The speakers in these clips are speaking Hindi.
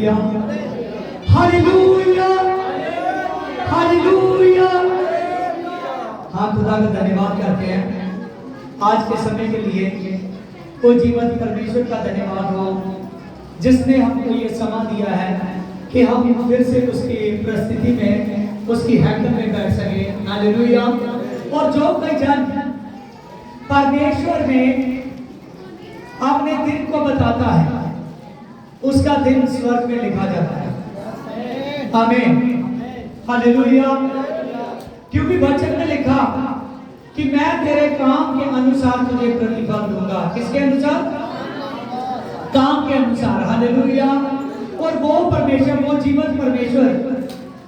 Hallelujah, hallelujah, hallelujah. हाँ, खुदा का धन्यवाद करते हैं आज के समय के लिए। वो जीवन परमेश्वर का धन्यवाद हो जिसने हमको ये समा दिया है कि हम फिर से उसकी प्रस्तुति में, उसकी हैकल में बैठ सके। हालेलुया। और जो कोई जन परमेश्वर में अपने दिन को बताता है उसका दिन स्वर्ग में लिखा जाता है। आमीन, हालेलुया। क्योंकि वचन में लिखा कि मैं तेरे काम के अनुसार तुझे प्रतिफल दूंगा। किसके अनुसार? काम के अनुसार। हालेलुया। और वो परमेश्वर, वो जीवन परमेश्वर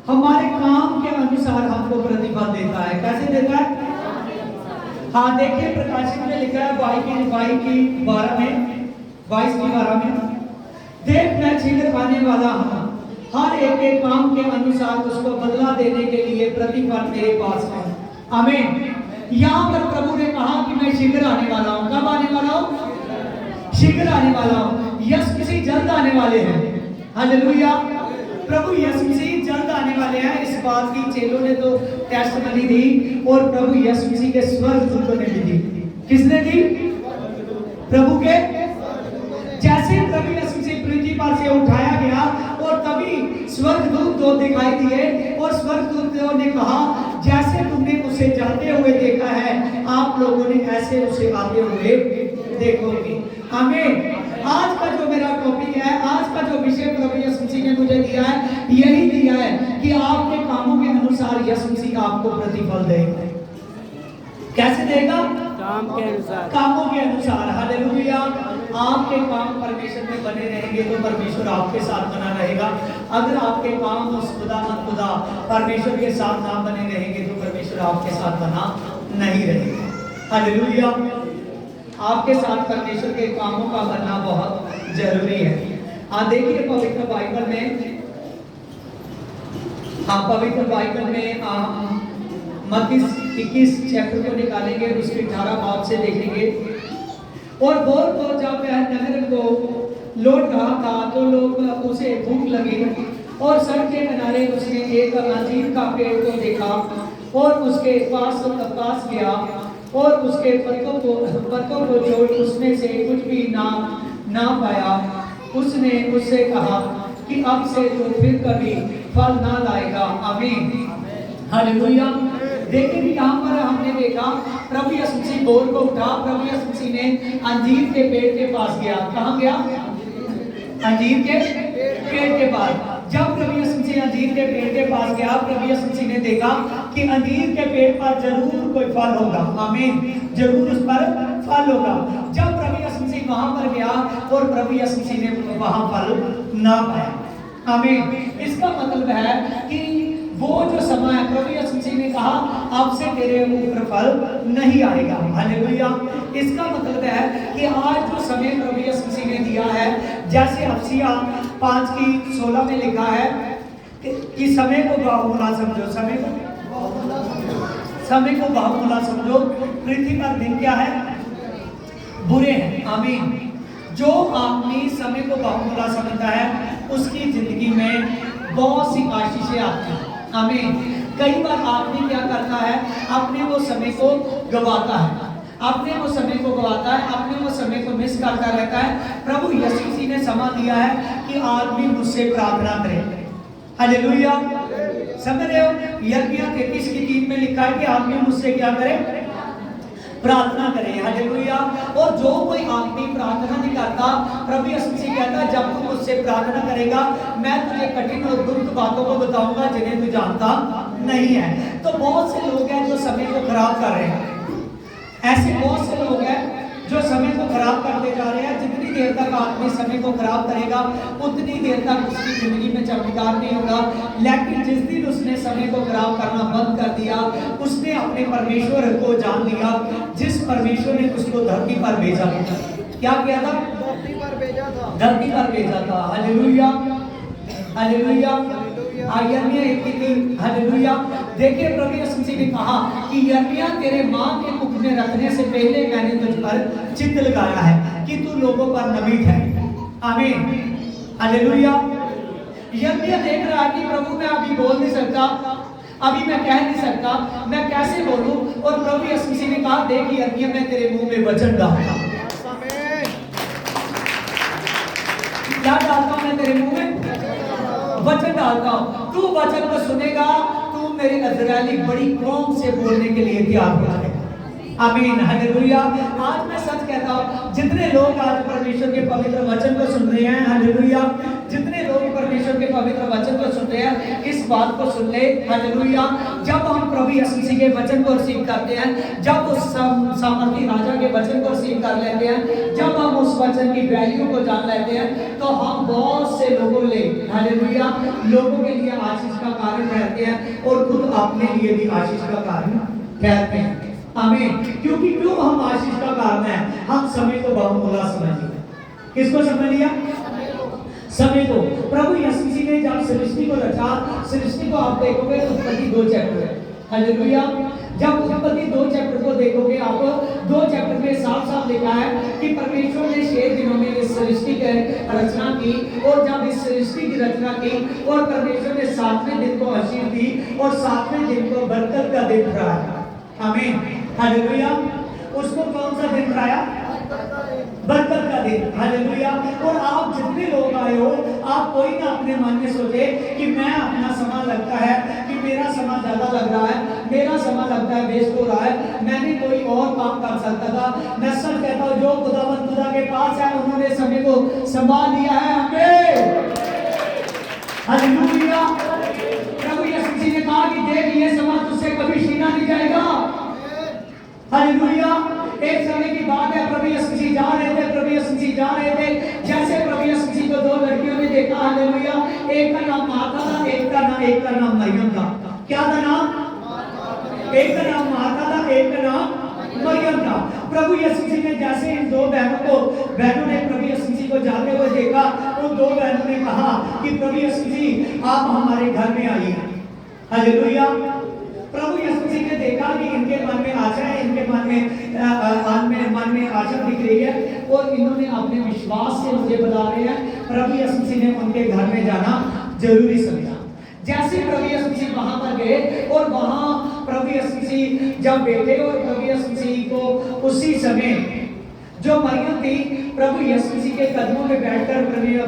हमारे काम के अनुसार हमको प्रतिफल देता है। कैसे देता है? हाँ, देखिए प्रकाशित में लिखा है 22:12 में, देख मैं शीघ्र आने वाला हूँ, हर एक के काम के अनुसार उसको बदला देने के लिए प्रतिफल मेरे पास है। आमीन। यहाँ पर प्रभु ने कहा कि मैं शीघ्र आने वाला हूँ। कब आने वाला हूँ? शीघ्र आने वाला हूँ। यीशु मसीह जल्द आने वाले हैं। हालेलुया। प्रभु यीशु मसीह जल्द आने वाले हैं। इस बात की चेलों ने तो टेस्टमनी दी और प्रभु यीशु मसीह के स्वर्गदूतों ने भी दी। किसने दी? प्रभु के। जैसे प्रभु यीशु मसीह पृथ्वी पर से उठाया गया और तभी स्वर्गदूत दो दिखाई दिए और स्वर्गदूतों ने कहा जैसे तुमने उसे जाते हुए देखा है आप लोगों ने ऐसे उसे आते हुए देखोगे। आमीन। आज का जो मेरा टॉपिक है, आज का जो विषय प्रभु यीशु मसीह ने मुझे दिया है, यही दिया है कि आपके कामों के अनुसार यीशु मसीह आपको प्रतिफल देगा। कैसे देगा? काम के अनुसार। कामों के अनुसार। हालेलुया। आपके काम परमेश्वर में बने रहेंगे तो परमेश्वर आपके साथ बना रहेगा। अगर आपके काम उस खुदा परमेश्वर के साथ ना बने रहेंगे तो परमेश्वर आपके साथ बना नहीं रहेगा। हालेलुया। आपके साथ परमेश्वर के कामों का बनना बहुत जरूरी है। देखिए पवित्र बाइबल में, पवित्र बाइबल में मत्ती 21 चैप्टर को निकालेंगे, उसके 18 बाब से देखेंगे। और भोर को जब वह नगर को लौट रहा था तो लोग उसे भूख लगी और सड़क के किनारे उसने एक अंजीर का पेड़ को देखा और उसके पास गया और उसके पत्तों को जोड़ उसमें से कुछ भी ना पाया। उसने उससे कहा कि अब से तो फिर कभी फल ना लाएगा। आमीन, हालेलुया। देखिए यहाँ पर हमने देखा प्रभु यीशु मसीह भोर को उठा, प्रभु यीशु मसीह ने अंजीर के पेड़ के पास गया। कहाँ गया? अंजीर के पेड़ के पास। जब प्रभु यीशु मसीह अंजीर के पेड़ के पास गया, प्रभु यीशु मसीह ने देखा कि अंजीर के पेड़ पर जरूर कोई फल होगा। आमीन, जरूर उस पर फल होगा। जब प्रभु यीशु मसीह वहां पर गया और प्रभु यीशु मसीह ने वहां फल ना पाया। आमीन। इसका मतलब है कि वो जो समय है, प्रभु यीशु मसीह ने कहा अब से तेरे ऊपर फल नहीं आएगा। हालेलुया। इसका मतलब है कि आज जो समय प्रभु यीशु मसीह ने दिया है, जैसे हबसिया 5:16 में लिखा है कि समय को बहुमूल्य समझो, समय को बहुमूल्य समझो। पृथ्वी पर दिन क्या है? बुरे हैं। आमीन। जो आदमी समय को बहुमूल्य समझता है उसकी जिंदगी में बहुत सी आशीषें आती हैं। आमीन। कई बार आदमी क्या करता है, अपने वो समय को गवाता है, अपने वो समय को मिस करता रहता है। प्रभु यीशु मसीह ने समा दिया है कि आदमी मुझसे प्रार्थना करे। हालेलुया। समझ रहे हो? यिर्मयाह 33:3 में लिखा है कि आदमी मुझसे क्या करे? प्रार्थना करें। हालेलुया। और जो कोई आदमी प्रार्थना नहीं करता, प्रभु यीशु मसीह कहता है जब तू मुझसे प्रार्थना करेगा मैं तुझे कठिन और गुप्त बातों को बताऊंगा जिन्हें तू जानता नहीं है। तो बहुत से लोग हैं जो समय को खराब कर रहे हैं। ऐसे बहुत से लोग हैं जो समय को खराब करते जा रहे हैं। जितनी देर तक आदमी समय को खराब करेगा उतनी देर तक उसकी जिंदगी में चमत्कार नहीं होगा। लेकिन जिस दिन उसने समय को खराब करना बंद कर दिया, उसने अपने परमेश्वर को जान लिया, जिस परमेश्वर ने उसको धरती पर भेजा था। क्या किया था? धरती पर भेजा था। Hallelujah, hallelujah. यिर्मयाह 1:3। हालेलुया। देखिए प्रभु यीशु मसीह ने कहा कि यिर्मयाह तेरे मां के कुख में रखने से पहले मैंने तुझ पर चित्त लगाया है कि तू लोगों पर नबी है। आमीन, हालेलुया। यिर्मयाह देख रहा है कि प्रभु मैं अभी बोल नहीं सकता, अभी मैं कह नहीं सकता, मैं कैसे बोलूं। और प्रभु यीशु मसीह ने कहा देख यिर्मयाह मैं तेरे मुंह में वचन डालता हूं। क्या डालता हूं मैं तेरे मुंह में? वचन डालता हूं। तू वचन को सुनेगा, तू मेरे इस्राएली बड़ी कौम से बोलने के लिए तैयार हो जाएगा। आमीन, हालेलुया। आज मैं सच कहता हूं, जितने लोग आज परमेश्वर के पवित्र वचन को सुन रहे हैं, हालेलुया, जितने लोग परमेश्वर के पवित्र वचन को सुन रहे हैं, इस बात को सुन ले, हालेलुया। जब हम प्रभु यीशु मसीह के वचन को रिसीव करते हैं, जब उस सामर्थी राजा के वचन को रिसीव कर लेते हैं, जब हम उस वचन की वैल्यू को जान लेते हैं, तो हम बहुत से लोगों ले, हालेलुया, लोगों के लिए आशीष का कारण ठहरते हैं और खुद अपने लिए भी आशीष का कारण ठहरते हैं। आमीन। क्योंकि क्यों हम आशीष का कारण है? हम समय को बहुमूल्य समझ लिया। किसको समझ लिया? समय को। प्रभु यीशु मसीह ने जब सृष्टि को रचा, सृष्टि को आप देखोगे उत्पत्ति 2 चैप्टर है, हालेलुया। जब उत्पत्ति 2 चैप्टर को देखोगे आप, 2 चैप्टर में साफ साफ लिखा है कि परमेश्वर ने 6 दिनों में इस सृष्टि की रचना की, और जब इस सृष्टि की रचना की और परमेश्वर ने 7वें दिन को आशीष दी और 7वें दिन को बरकत का दिन ठहराया। आमीन, हालेलुया। उसको कौन सा दिन ठहराया? बरकत का दिन, हालेलुया। और आप जितने लोग आए हो, आप कोई ना अपने मन में सोचे कि मैं अपना समय लगता है कि मेरा समय ज्यादा लग रहा है, मेरा समय लगता है वेस्ट हो रहा है, मैंने कोई और काम कर सकता था। मैं सच कहता हूं, जो खुदावंद खुदा के पास है उन्होंने समय को संभाल लिया है। हमें हालेलुया। प्रभु यीशु मसीह ने कहा कि देख ये समय तुझसे कभी छीना नहीं जाएगा। हालेलुया। एक समय की बात है, प्रभु यीशु मसीह जा रहे थे, प्रभु यीशु मसीह जा रहे थे, जैसे प्रभु यीशु मसीह को 2 लड़कियों ने देखा, हालेलुया। एक का नाम मार्था था, एक का नाम मरियम था। क्या था नाम? एक का नाम मार्था था, एक का नाम मरियम था। प्रभु यीशु मसीह ने जैसे इन 2 बहनों ने प्रभु यीशु मसीह को जाते हुए देखा, उन 2 बहनों ने कहा कि प्रभु यीशु मसीह आप हमारे घर में आइए। हालेलुया। प्रभु यीशु मसीह ने देखा कि इनके मन में आशा है, इनके मन में आशा दिख रही है, और इन्होंने अपने विश्वास से मुझे बता रहे हैं। प्रभु यीशु मसीह ने उनके घर में जाना जरूरी समझा। जैसे प्रभु यीशु मसीह वहां पर गए और वहां प्रभु यीशु मसीह जब बैठे, और प्रभु यीशु मसीह को उसी समय जो मरियम थी प्रभु यीशु मसीह के कदमों में बैठकर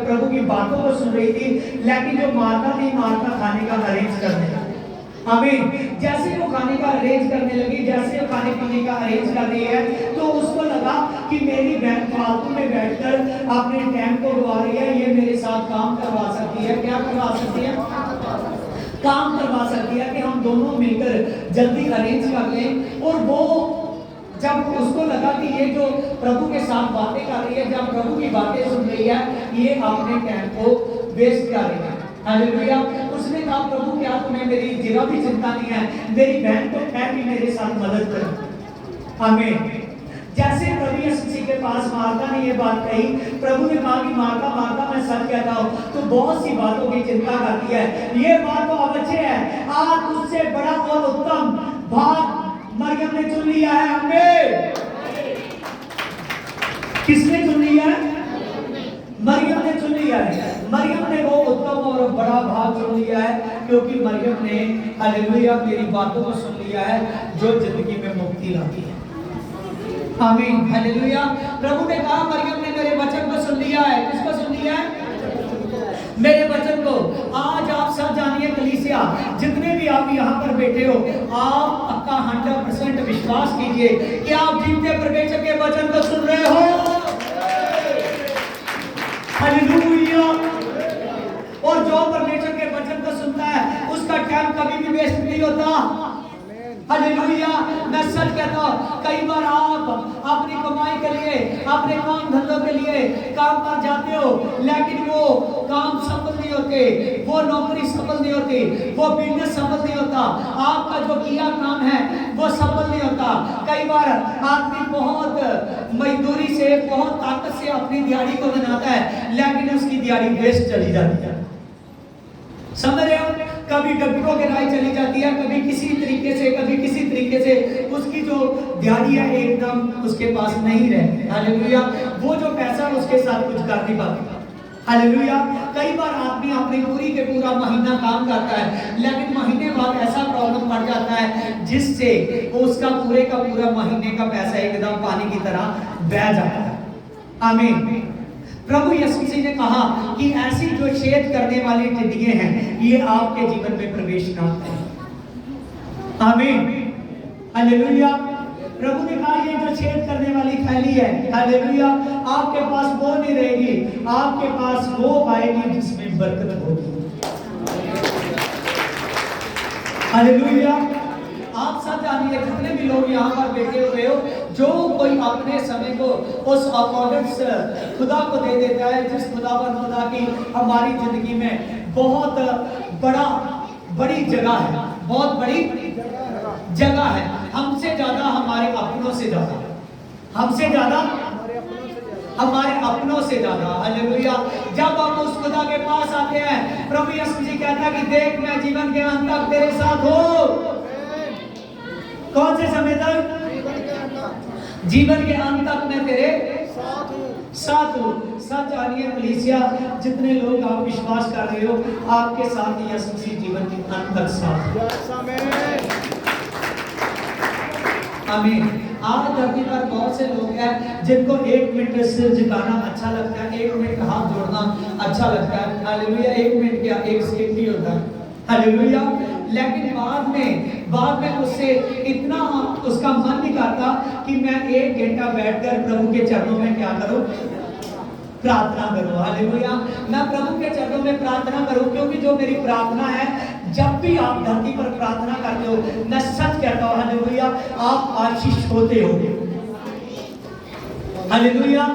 प्रभु की बातों को सुन रही थी, लेकिन जो मार्था थी, मार्था खाने का अरेंज करने लगी। आमीन। जैसे वो खाने का अरेंज करने लगी, जैसे वो खाने पीने का अरेंज कर रही है, तो उसको लगा कि मेरी बहन फालतू में बैठकर अपने टाइम को गवा रही है, ये मेरे साथ काम करवा सकती है। क्या करवा सकती है? काम करवा सकती है कि हम दोनों मिलकर जल्दी अरेंज कर लें। और वो जब उसको लगा कि ये जो प्रभु के साथ बातें कर रही है, जब प्रभु की बातें सुन रही है, ये अपने टाइम को वेस्ट कर रही है। हालेलुया। उसने कहा प्रभु क्या तुम्हें मेरी जरा भी चिंता नहीं है? मेरी बहन को कह कि मेरे साथ मदद करो। आमीन। जैसे प्रभु यीशु मसीह के पास मार्था ने ये बात कही, प्रभु ने कहा कि मार्था मार्था मैं सच कहता हूँ तो बहुत सी बातों की चिंता करती है, ये बात तो अवश्य है, आज उससे बड़ा और उत्तम भाग मरियम ने चुन लिया है। हमें किसने चुन लिया है? मरियम ने चुन लिया है। मरियम ने वो उत्तम और बड़ा भाग चुन लिया है, क्योंकि मरियम ने हालेलुया मेरी बातों को सुन लिया है जो जिंदगी में मुक्ति लाती है। आमीन, हालेलुया। प्रभु ने कहा मरियम ने मेरे वचन को सुन लिया है। किसको सुन लिया है? मेरे वचन को। आज आप सब जानिए कलीसिया, जितने भी आप यहाँ पर बैठे हो, आप पक्का 100% विश्वास कीजिए कि आप जीवते परमेश्वर के वचन को सुन रहे हो। हालेलुया। और जो परमेश्वर के वचन को सुनता है उसका टाइम कभी भी वेस्ट नहीं होता। हालेलुया। मैं सच कहता हूं, कई बार आप अपनी कमाई के लिए, अपने काम धंधों के लिए काम पर जाते हो, लेकिन वो काम सफल नहीं होते, वो नौकरी सफल नहीं होती, वो बिजनेस सफल नहीं होता, आपका जो किया काम है वो सफल नहीं होता। कई बार आदमी बहुत मजदूरी से, बहुत ताकत से अपनी दिहाड़ी को बनाता है, लेकिन उसकी दिहाड़ी वेस्ट चली जाती है। समझ रहे हो? कभी डॉक्टरों के राय चली जाती है, कभी किसी तरीके से, कभी किसी तरीके से उसकी जो दिहाड़ी है एकदम उसके पास नहीं रहती। हालेलुया। वो जो पैसा उसके साथ कुछ कर नहीं पाता। हालेलुया। कई बार आदमी अपनी पूरी के पूरा महीना काम करता है, लेकिन महीने बाद ऐसा प्रॉब्लम पड़ जाता है जिससे उसका पूरे का पूरा महीने का पैसा एकदम पानी की तरह बह जाता है। आमीन। प्रभु यीशु मसीह ने कहा कि ऐसी जो छेद करने वाली टिड्डियां हैं ये आपके जीवन में प्रवेश ना करें। आमीन, हालेलुया। प्रभु ने कहा ये जो छेद करने वाली थैली है, हालेलुया, आपके पास वो नहीं रहेगी, आपके पास वो आएगी जिसमें बरकत होगी। हालेलुया। आप सब जानिए, जितने भी लोग यहाँ पर बैठे हुए हो, जो कोई अपने समय को उस अकॉर्डिंग्स खुदा को दे देता है, जिस खुदा की हमारी जिंदगी में बहुत बड़ी जगह है, बहुत बड़ी जगह है, हमसे ज्यादा हमारे अपनों से ज्यादा, हमसे ज्यादा हमारे अपनों से ज्यादा। हालेलुया। जब हम उस खुदा के पास आते हैं, प्रभु यीशु जी कहता है कि देख मैं जीवन के अंत तक तेरे साथ हूँ। कौन से समय तक? जीवन के अंत तक मैं तेरे साथ हूँ। सब जानिए कलीसिया, जितने लोग आप विश्वास कर रहे हो, आपके साथ यीशु मसीह जीवन के अंत तक साथ। आमीन। आज धरती पर बहुत से लोग हैं जिनको 1 मिनट सिर झुकाना अच्छा लगता है, 1 मिनट हाथ जोड़ना अच्छा लगता है। हालेलुया। 1 मिनट क्या 1 सेकंड ही होता है। हालेलुया। लेकिन बाद में उससे इतना उसका मन नहीं करता कि मैं 1 घंटा बैठकर प्रभु के चरणों में क्या करूं? प्रार्थना करूं। हालेलुया। मैं प्रभु के चरणों में प्रार्थना करूं, क्योंकि जो मेरी प्रार्थना है, जब भी आप धरती पर प्रार्थना करते हो, मैं सच कहता हूं, हालेलुया, आप आशीष होते हो। हालेलुया।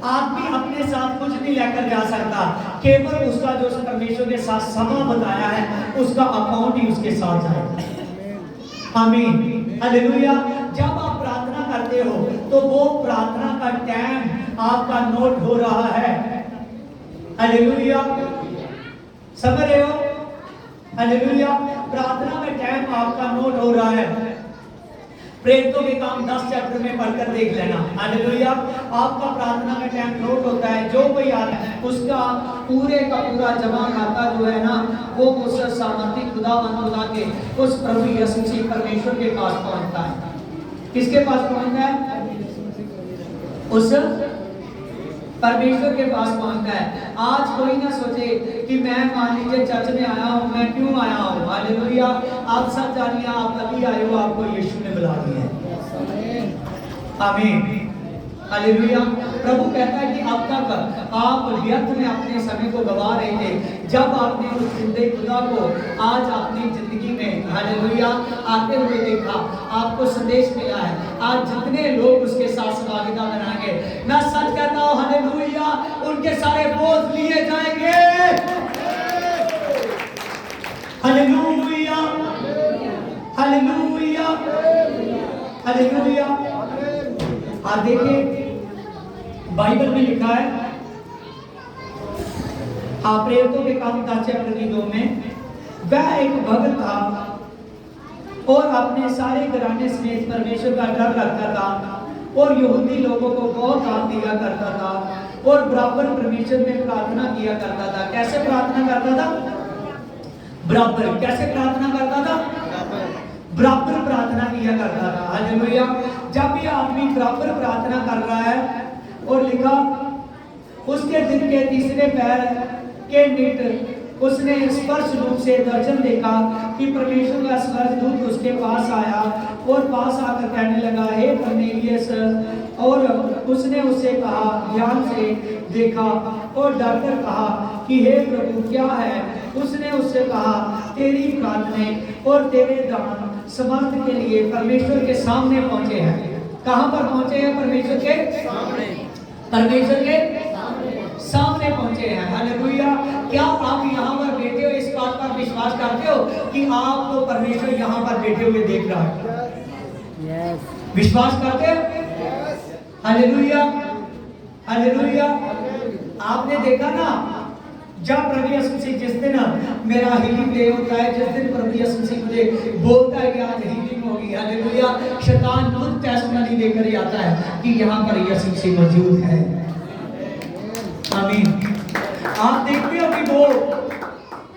आदमी अपने साथ कुछ नहीं लेकर जा सकता, केवल उसका जो परमेश्वर के साथ समय बताया है, उसका अकाउंट ही उसके साथ जाएगा। आमीन, हालेलुया। जब आप प्रार्थना करते हो तो वो प्रार्थना का टाइम आपका नोट हो रहा है। हालेलुया। समझ रहे हो? हालेलुया। प्रार्थना में टाइम आपका नोट हो रहा है। प्रेरितों के काम 10 चैप्टर में पढ़कर देख लेना। हालेलुया। आपका प्रार्थना में टाइम नोट होता है। जो कोई आता है उसका पूरे का पूरा जमा खाता जो है ना, वो उस सामर्थी खुदा के उस प्रभु यीशु मसीह परमेश्वर के पास पहुंचता है। किसके पास पहुंचता है? उस परमेश्वर के पास पहुंचता है। आज कोई ना सोचे कि मैं मान लीजिए चर्च में आया हूं, मैं क्यों आया हूं। हालेलुया। आप सब जानिए, आप तभी आए हो, आपको यीशु ने बुला लिया है। आमीन, हालेलुया। प्रभु कहता है कि अब तक आप व्यर्थ में अपने समय को गवा रहे थे, जब आपने उस जिंदे खुदा को आज अपनी जिंदगी में, हालेलुया, आते हुए देखा, आपको संदेश मिला है। आज जितने लोग उसके साथ सहभागिता बनाएंगे, मैं सच कहता हूं, हालेलुया, उनके सारे बोझ लिए जाएंगे। Hallelujah, hallelujah, hallelujah. आप देखिए, बाइबल में लिखा है, आप प्रेरितों के काम 10 चैप्टर की 2 में, वह एक भक्त था और अपने सारे घराने समेत परमेश्वर का डर रखता था और यहूदी लोगों को बहुत दान दिया करता था और बराबर परमेश्वर में प्रार्थना किया करता था। कैसे प्रार्थना करता था? बराबर। कैसे प्रार्थना करता था? बराबर प्रार्थना किया करता था। हालेलुया। जब भी आदमी बराबर प्रार्थना कर रहा है, और लिखा, उसके दिन के तीसरे पैर के निकट उसने स्पर्श रूप से दर्शन देखा कि परमेश्वर का स्वर्गदूत उसके पास आया और पास आकर कहने लगा, हे कर्नेलियस, और उसने उससे कहा, ध्यान से देखा और डरकर कहा कि हे प्रभु क्या है? उसने उससे कहा, तेरी प्रार्थनाएं और तेरे दान समर्थ के लिए परमेश्वर के सामने पहुंचे हैं। कहां पर पहुंचे हैं? परमेश्वर के सामने। परमेश्वर के सामने पहुंचे हैं। हालेलुया। क्या आप यहाँ पर बैठे हो, इस बात पर विश्वास करते हो कि आपको परमेश्वर यहाँ पर बैठे हुए देख रहा है? yes. विश्वास करते हो? Hallelujah, hallelujah. आपने देखा ना, जब प्रभु यीशु मसीह जिस दिन मेरा हीलिंग डे होता है, जिस दिन प्रभु यीशु मसीह मुझे बोलता है कि आज हीलिंग होगी, हालेलुया, शैतान खुद टेस्टमनी लेकर ही आता है कि यहाँ पर यीशु मसीह मौजूद है। आमीन। आप देखते हो कि वो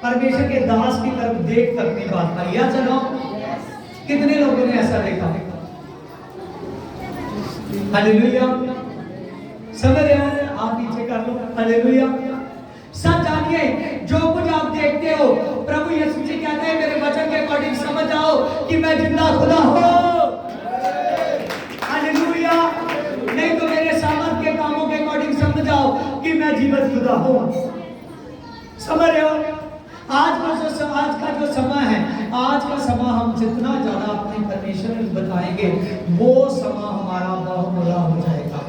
परमेश्वर के दास की तरफ देख तक नहीं बात पाई, या चलो कितने लोगों ने ऐसा देखा? हालेलुया, समझ रहे हो? आप पीछे कर लो। हालेलुया। सब जानिए, जो कुछ आप देखते हो, प्रभु यीशु जी कहते हैं मेरे वचन के अकॉर्डिंग समझ जाओ कि मैं जिंदा खुदा हूं। हालेलुया। नहीं तो मेरे सामर्थ के कामों के अकॉर्डिंग समझ जाओ कि मैं जीवित खुदा हूं। समझ रहे हो? आज का जो समय है, आज का समय हम जितना ज्यादा अपने परमेश्वर में बताएंगे, वो समय हमारा बहुमूल्य हो जाएगा।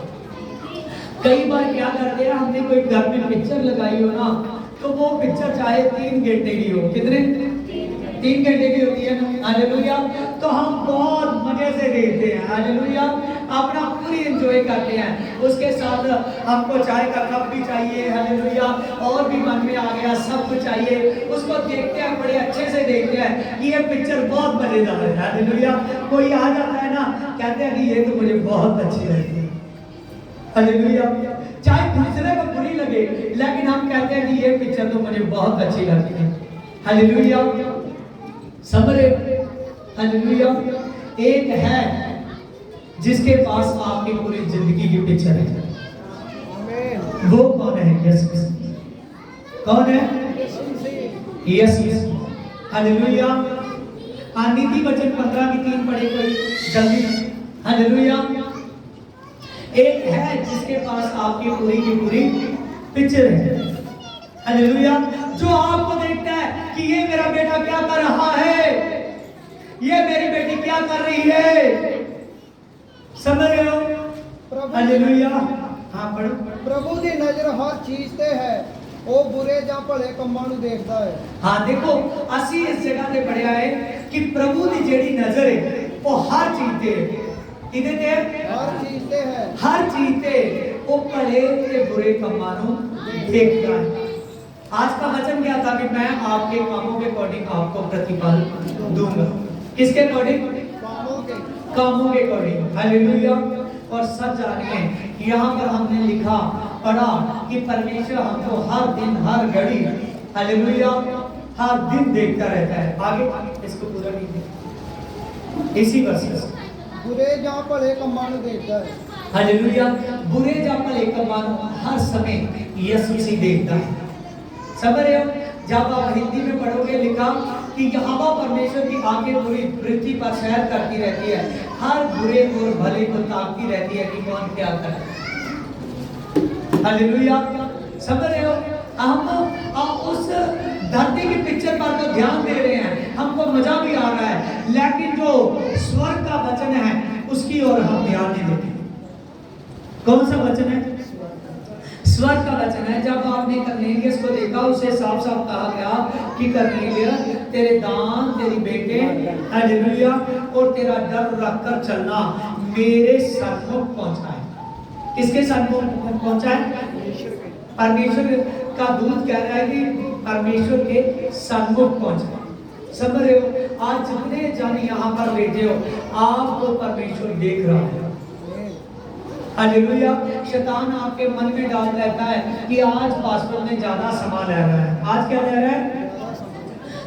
कई बार क्या करते हैं, हमने कोई घर में पिक्चर लगाई हो ना, तो वो पिक्चर चाहे 3 घंटे की हो, कितने 3 घंटे की होती है ना, हालेलुया, तो हम बहुत मजे से देखते हैं, हालेलुया, अपना पूरी एंजॉय करते हैं। उसके साथ हमको चाय का कप भी चाहिए, हालेलुया, और भी मन में आ गया, सब कुछ चाहिए। उसको देखते हैं, बड़े अच्छे से देखते हैं कि ये पिक्चर बहुत मजेदार है, हालेलुया। कोई आ जाता है ना, कहते हैं कि ये तो मुझे बहुत अच्छी लगती है, हालेलुया। चाहे दूसरे को बुरी लगे, लेकिन हम कहते हैं कि ये पिक्चर तो मुझे बहुत अच्छी लगती है, हालेलुया। समझ रहे? हालेलुया। एक है जिसके पास आपकी पूरी जिंदगी की पिक्चर है, वो कौन है? यीशु। कौन है? यीशु। हालेलुया। नीति वचन 15 की 3 पढ़े कोई जल्दी, हालेलुया। एक है जिसके पास आपकी पूरी की पूरी पिक्चर है, हालेलुया, जो आपको देखता है कि ये मेरा बेटा क्या कर रहा है, ये मेरी बेटी क्या कर रही है। समझ रहे हो? हालेलुया। हाँ पढ़ो। प्रभु की नजर हर चीज ते है, वो बुरे या भले कम्मां नूं देखदा है। हाँ देखो, असी इस जगह पे पढ़िया है कि प्रभु की जेड़ी नजर है वो हर चीज ते किदे ते हर चीज ते है, हर चीज ते वो भले ते बुरे कम्मां नूं देखता है। आज का वचन क्या था कि मैं आपके कामों के अकॉर्डिंग आपको प्रतिफल दूंगा। किसके अकॉर्डिंग? कामों के अकॉर्डिंग, हालेलुया। और सच जानिए, यहाँ पर हमने लिखा पढ़ा कि परमेश्वर हमको हर दिन हर घड़ी, हालेलुया, हर दिन देखता रहता है। आगे इसको पूरा कीजिए, इसी वर्ष बुरे या भले कम्मां नूं देखदा है, हालेलुया। बुरे या भले कम्मां नूं हर समय यीशु से देखता है। समझ रहे हो? जब आप हिंदी में पढ़ोगे लिखा कि यहोवा परमेश्वर की आंखें पूरी पृथ्वी पर सैर करती रहती है, हर बुरे और भले को ताकती रहती है कि कौन क्या करे, हालेलुया। समझ रहे हो? हम उस धरती की पिक्चर पर तो ध्यान दे रहे हैं, हमको मजा भी आ रहा है, लेकिन जो स्वर्ग का वचन है उसकी ओर हम ध्यान नहीं देते। कौन सा वचन है? स्वर्ग का वचन है। जब आपने करनेलियस को देखा, उसे साफ साफ कहा गया कि करनेलियस, तेरे दान, तेरी बेटे, हालेलुया, और तेरा डर रखकर चलना मेरे सन्मुख पहुंचा है। किसके सन्मुख पहुंचा है? परमेश्वर का दूत कह रहा है कि परमेश्वर के सन्मुख पहुंचा। समझ रहे हो? आज जितने जन यहाँ पर बैठे हो, आपको परमेश्वर देख रहा है, हालेलुया। शैतान आपके मन में डाल रहता है कि आज पास्टर ने ज्यादा सामान ले रहा है। आज क्या ले रहा है?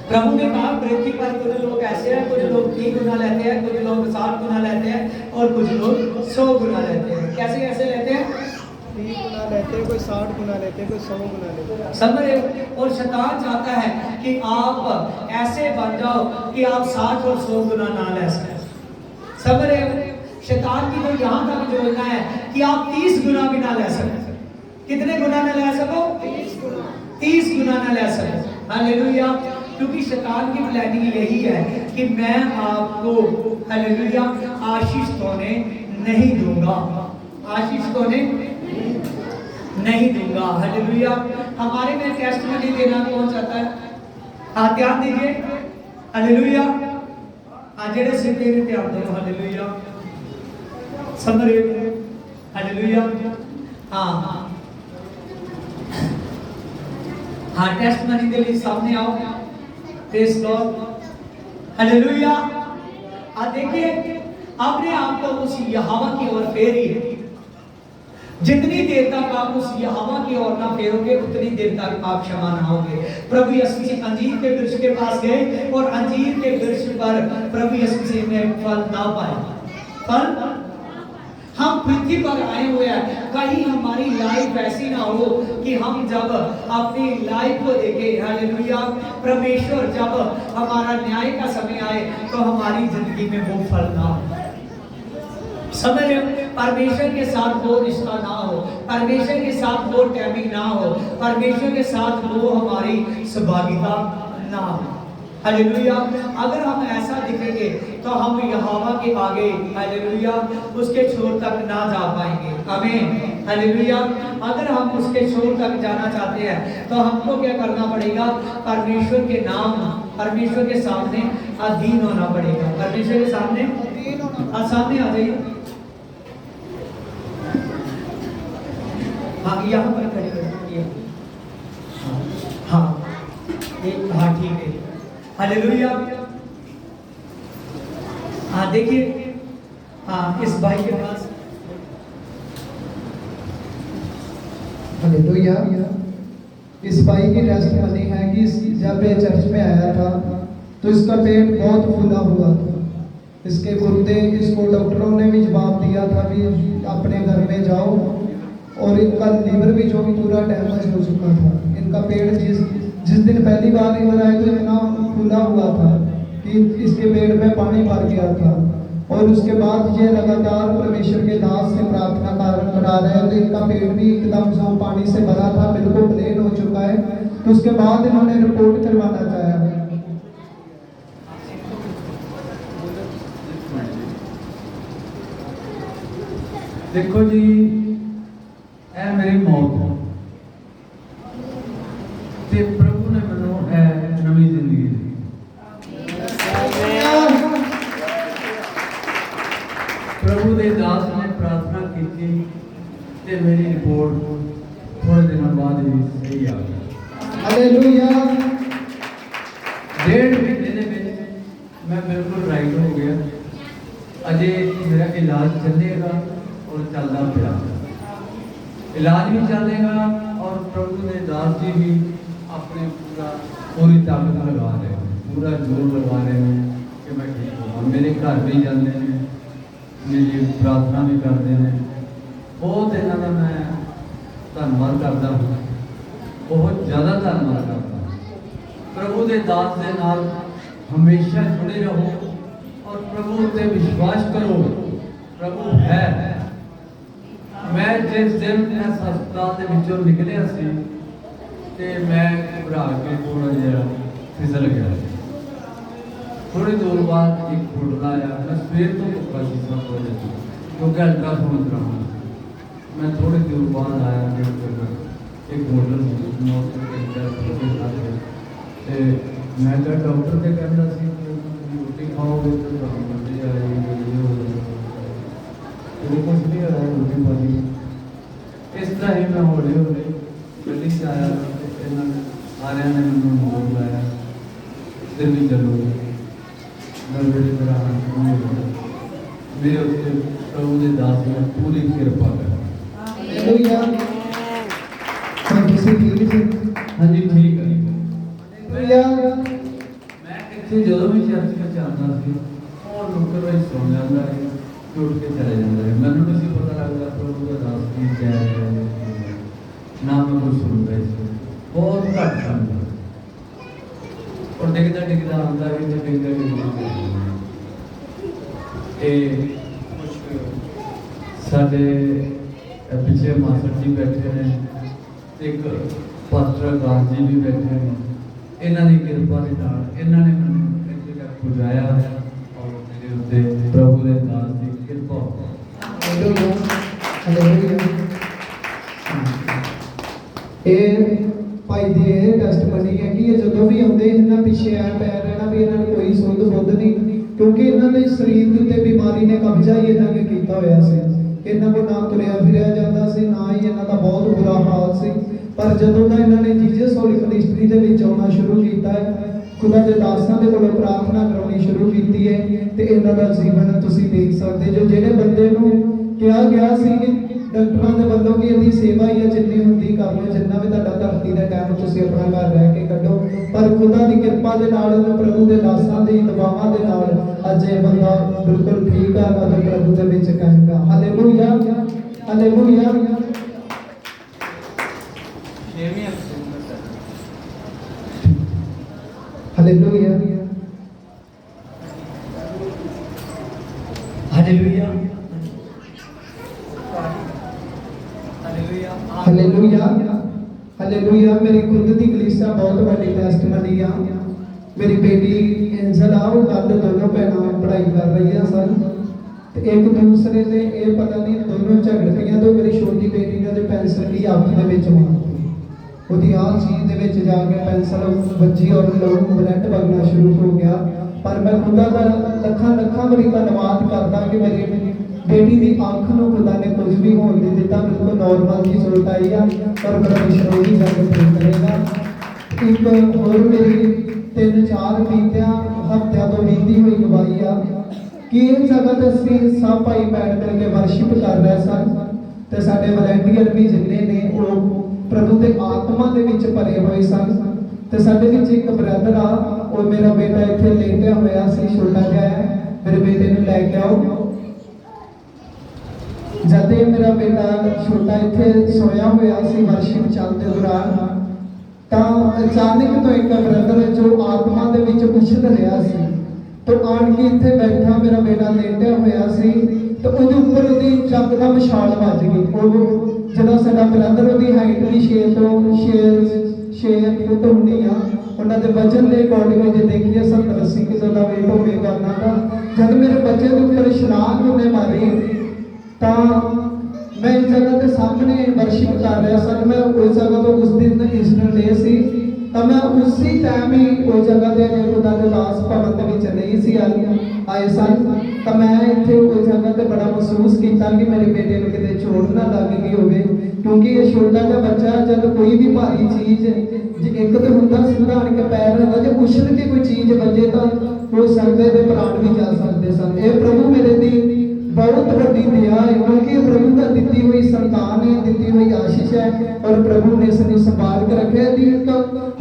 प्रभु ने कहा पृथ्वी पर कुछ लोग ऐसे हैं, कुछ लोग 3 गुना लेते हैं, कुछ लोग 7 गुना लेते हैं, और कुछ लोग 100 गुना लेते हैं। कैसे कैसे लेते हैं? 30 गुना लेते हैं, कोई 60 गुना लेते हैं, कोई 100 गुना लेते हैं। समझ रहे हो? और शैतान चाहता है कि आप ऐसे बन जाओ कि आप 60 और 100 गुना ना ले सकें। समझ रहे हो? शैतान की तो यहाँ तक योजना है कि आप 30 गुना भी ना ले सको। कितने गुना ना ले सको? 30 गुना ना ले सको, हालेलुया। क्योंकि शैतान की प्लानिंग यही है कि मैं आपको, हालेलुया, आशीष होने नहीं दूंगा, आशीष होने नहीं दूंगा, हालेलुया। हमारे में टेस्टमनी देना कौन चाहता है? हाँ ध्यान दीजिए, हालेलुया। जेड़े सीधे ने ध्यान दो, हालेलुया। समझ रहे हो? हालेलुया। हाँ हाँ, टेस्टमनी के लिए सामने आओ, प्रेज़ लॉर्ड, हालेलुया। देखिए, अपने आप को उस यहोवा की ओर फेरिए, जितनी देर तक आप उस यहोवा की ओर ना फेरोगे उतनी देर तक आप क्षमा ना होगे। प्रभु यीशु मसीह अंजीर के वृक्ष के पास गए और अंजीर के वृक्ष पर प्रभु यीशु मसीह ने फल ना पाया। फल हम पृथ्वी पर आए हुए हैं, कहीं हमारी लाइफ ऐसी ना हो कि हम जब अपनी लाइफ को देखें, हालेलुया, परमेश्वर जब हमारा न्याय का समय आए तो हमारी जिंदगी में वो फल ना हो। समझ रहे हो? परमेश्वर के साथ वो रिश्ता ना हो, परमेश्वर के साथ वो टाइमिंग ना हो, परमेश्वर के साथ वो हमारी सहभागिता ना हो। हालेलुया। अगर हम ऐसा दिखेंगे तो हम यहोवा के आगे, हालेलुया, उसके छोर तक ना जा पाएंगे। आमीन, हालेलुया। अगर हम उसके छोर तक जाना चाहते हैं तो हमको क्या करना पड़ेगा? परमेश्वर के नाम, परमेश्वर के सामने अधीन होना पड़ेगा। परमेश्वर के सामने अधीन होना। सामने आ जाइए। हाँ, यहाँ पर खड़े करिए। हाँ, एक, हाँ, ठीक है। हालेलुया। हाँ, देखिए, हाँ, इस भाई के पास, हालेलुया। इस भाई की टेस्टिमनी है कि जब ये चर्च में आया था तो इसका पेट बहुत फूला हुआ था। इसके गुर्दे, इसको डॉक्टरों ने भी जवाब दिया था कि अपने घर में जाओ, और इनका लीवर भी जो पूरा डैमेज हो चुका था। इनका पेट जिस दिन पहली बार इधर आए तो इतना फूला हुआ था कि इसके पेट में पानी भर गया था, और उसके बाद ये लगातार परमेश्वर के दास से प्रार्थना करा रहे हैं तो इनका पेट भी एकदम से पानी से भरा था, बिल्कुल प्लेन हो चुका है। तो उसके बाद इन्होंने रिपोर्ट करवाना चाहा। देखो जी, ए मेरी मौत है ते प्रभु ने मैनू नवी जिंदगी दी। प्रभु के दास ने प्रार्थना की ते मेरी रिपोर्ट थोड़े दिनों बाद ही सही आ गई। हालेलुया। 1.5 महीने में मैं बिल्कुल राइट हो गया। अजय मेरा इलाज चलेगा और चलता फिर इलाज भी चलेगा, और प्रभु ने दास जी भी अपने पूरी ताकत लगा रहे हैं, पूरा जोर लगा रहे हैं कि मैं ठीक हूँ। मेरे घर भी जाते हैं, मेरी प्रार्थना भी करते हैं। बहुत इन्हों का मैं धन्यवाद करता हूँ, बहुत ज़्यादा धन्यवाद करता हूँ। प्रभु के दास के नाल हमेशा जुड़े रहो और प्रभु से विश्वास करो। प्रभु है। मैं जिस दिन इस हस्पताल के विचों निकलिया सी ते मैं घबरा के थोड़ा जहा फिसल गया। थोड़ी दूर बाद एक होटल आया। मैं सवेर तो भुखा सी 7 बजे क्योंकि अल्ट्रासाउंड कराना। मैं थोड़ी दूर बाद आया एक होटल मैं तो डॉक्टर के कहना सी रोटी खाओगे तो बंदी आएगी, कुछ नहीं हो रहा है रोटी पानी। इस तरह ही मैं हौली हौली गली से आया, सारे ने मैंने मोड़ लाया, फिर भी चलो मेरे उत्ते प्रभु के दास ने पूरी कृपा कर। हाँ जी, ठीक है। मैं इतने जो भी चर्च में जाता और नुक्कर में सुन जाता है, उठ के चले जाता है। मैंने नहीं पता लगता प्रभु का दास की क्या है ना, मैं कुछ सुन रहा है बहुत घट सुनता और डिगदा डिगदा आता है तो डिगदा साढ़े पिछले मास्टर जी बैठे हैं, एक पास्टर दास जी भी बैठे हैं। इन्हों की कृपा के नाल इन्होंने मैंने पुजाया और मेरे उत्ते प्रभु के दास की कृपा। भाई दी टेस्टमनी है कि ये जो भी आते इन्होंने पीछे आ पै रहना भी इन्होंने कोई सुध बुद्ध नहीं, क्योंकि इन्होंने शरीर के उत्ते बीमारी ने कब्जा ही इन्होंने किया होया सी। इन्हों को ना तुरया फिरया जाता सी, ना ही इन्हों का बहुत बुरा हाल सी। पर जदों का इन्होंने जीसस होली मिनिस्ट्री के विच आना शुरू किया है, खुदा के दासां दे कोलों प्रार्थना करानी शुरू की है, तो इन्हों का जीवन तुसीं देख सकते जो। जिहड़े बंदे नूं कहा गया सी ਡਾਕਟਰਾਂ ਦੇ ਵੱਲੋਂ ਕਿ ਇਹਦੀ ਸੇਵਾ ਹੀ ਹੈ, ਜਿੰਨੀ ਹੁੰਦੀ ਕਰ ਲਓ, ਜਿੰਨਾ ਵੀ ਤੁਹਾਡਾ ਧਰਤੀ ਦਾ ਟਾਈਮ ਤੁਸੀਂ ਆਪਣਾ ਘਰ ਰਹਿ ਕੇ ਕੱਢੋ। ਪਰ ਖੁਦਾ ਦੀ ਕਿਰਪਾ ਦੇ ਨਾਲ ਤੇ ਪ੍ਰਭੂ ਦੇ ਦਾਸਾਂ ਦੀ ਦੁਆਵਾਂ ਦੇ ਨਾਲ ਅੱਜ ਇਹ ਬੰਦਾ ਬਿਲਕੁਲ ਠੀਕ ਆ ਅਤੇ ਪ੍ਰਭੂ ਦੇ ਵਿੱਚ ਕਾਇਮ ਆ। Hallelujah, hallelujah. Hallelujah, hallelujah, hallelujah, hallelujah. मेरी खुद की कलीसिया बहुत बड़ी टेस्टमनी आ। मेरी बेटी एंजल आ, वो कल दोनों भैन पढ़ाई कर रही है सन, एक दूसरे से ये पता नहीं दोनों झगड़ पईयां तो मेरी छोटी बेटी ने पेंसिल की अख दे विच मार ਉਹਦੀ ਆਹ ਚੀਜ਼ ਦੇ ਵਿੱਚ ਜਾ ਕੇ ਪੈਨਸਲ ਵੱਜੀ ਔਰ ਲੋਕ ਬਲੱਡ ਵਗਣਾ ਸ਼ੁਰੂ ਹੋ ਗਿਆ। ਪਰ ਮੈਂ ਖੁਦਾ ਦਾ ਲੱਖਾਂ ਲੱਖਾਂ ਵਾਰੀ ਧੰਨਵਾਦ ਕਰਦਾ ਕਿ ਮੇਰੀ ਬੇਟੀ ਦੀ ਅੱਖ ਨੂੰ ਖੁਦਾ ਨੇ ਕੁਝ ਵੀ ਹੋਣ ਨਹੀਂ ਦਿੱਤਾ, ਬਿਲਕੁਲ ਨਾਰਮਲ ਜੀ ਸੁਲਟ ਆਈ ਆ। ਪਰ ਪਰਮੇਸ਼ਰ ਉਹੀ ਜਗ ਠੀਕ ਕਰੇਗਾ। ਇੱਕ ਹੋਰ ਮੇਰੀ 3-4 ਹਫ਼ਤਿਆਂ ਤੋਂ ਬੀਤੀ ਹੋਈ ਗਵਾਹੀ ਆ ਕਿ ਇਹ ਜਗ੍ਹਾ ਤੇ ਅਸੀਂ ਸਭ ਭਾਈ ਬੈਠ ਕਰਕੇ ਵਰਸ਼ਿਪ ਕਰ ਰਹੇ ਸਨ ਤੇ ਸਾਡੇ ਵਲੰਟੀਅਰ ਵੀ ਜਿੰਨੇ ਨੇ ਉਹ प्रभु के आत्मा के विच भरे हुए सन। ते साडे विच एक ब्रदर आ, वो मेरा बेटा इत्थे लेटिया होया सी, छोटा जिहा है, मेरे बेटे नूं लैके आओ। जद मेरा बेटा छोटा इत्थे सोया होया सी वर्शिप चलते दौरान, तां अचानक तो एक ब्रदर जो आत्मा के विच उछल रहा सी तो आण के इत्थे बैठा मेरा बेटा लेटिया होया सी तो ਉਹਦੇ ਉੱਪਰ ਉਹਦੀ ਯਕਦਮ ਛਾਲ ਵੱਜ ਗਈ। ਉਹ ਜਿਹੜਾ ਸਾਡਾ ਬ੍ਰਦਰ ਉਹਦੀ ਹਾਈਟ ਵੀ 6 ਤੋਂ 6 ਫੁੱਟ ਹੁੰਦੀ ਆ, ਉਹਨਾਂ ਦੇ ਵਜਨ ਦੇ ਅਕੋਰਡਿੰਗ ਜੇ ਦੇਖੀਏ 70-80 ਕਿਲੋ ਦਾ weight ਹੋਵੇਗਾ ਉਹਨਾਂ ਦਾ। ਜਦ ਮੇਰੇ ਬੱਚੇ ਦੇ ਉੱਪਰ ਛਲਾਂਗ ਉਹਨੇ ਮਾਰੀ ਤਾਂ ਮੈਂ ਇਸ ਜਗ੍ਹਾ ਦੇ ਸਾਹਮਣੇ ਵਰਸ਼ਿਪ ਕਰ ਰਿਹਾ ਸੀ। ਮੈਂ ਉਸ ਜਗ੍ਹਾ ਤੋਂ ਉਸ ਦਿਨ ਈਸਟਰ ਡੇ ਸੀ ਤਾਂ ਮੈਂ ਉਸੇ ਟਾਈਮ ਹੀ ਉਸ ਜਗ੍ਹਾ ਤੇ ਖੁਦਾ ਦੇ ਦਾਸ ਭਵਨ ਦੇ ਵਿੱਚ ਨਹੀਂ ਸੀ ਆਏ ਸਨ। ਤਾਂ ਮੈਂ ਇੱਥੇ ਉਸ ਜਗ੍ਹਾ ਤੇ ਬੜਾ ਮਹਿਸੂਸ ਕੀਤਾ ਕਿ ਮੇਰੇ ਬੇਟੇ ਨੂੰ ਕਿਤੇ ਚੋਟ ਨਾ ਲੱਗ ਗਈ ਹੋਵੇ, ਕਿਉਂਕਿ ਇਹ ਛੋਟਾ ਜਿਹਾ ਬੱਚਾ ਜਦ ਕੋਈ ਵੀ ਭਾਰੀ ਚੀਜ਼ ਜੇ ਇੱਕ ਤੇ ਹੁੰਦਾ ਸਿੱਧਾ ਆਣ ਕੇ ਪੈਰ ਰੱਖਦਾ, ਜੇ ਉਛਲ ਕੇ ਕੋਈ ਚੀਜ਼ ਵੱਜੇ ਤਾਂ ਹੋ ਸਕਦਾ ਤੇ ਪ੍ਰਾਣ ਵੀ ਜਾ ਸਕਦੇ ਸਨ। ਇਹ ਪ੍ਰਭੂ ਮੇਰੇ ਦੀ बहुत बड़ी दया है, क्योंकि प्रभु का दी हुई संतान है, दी हुई आशीष है और प्रभु ने इसने संभाल कर रखे दी। एक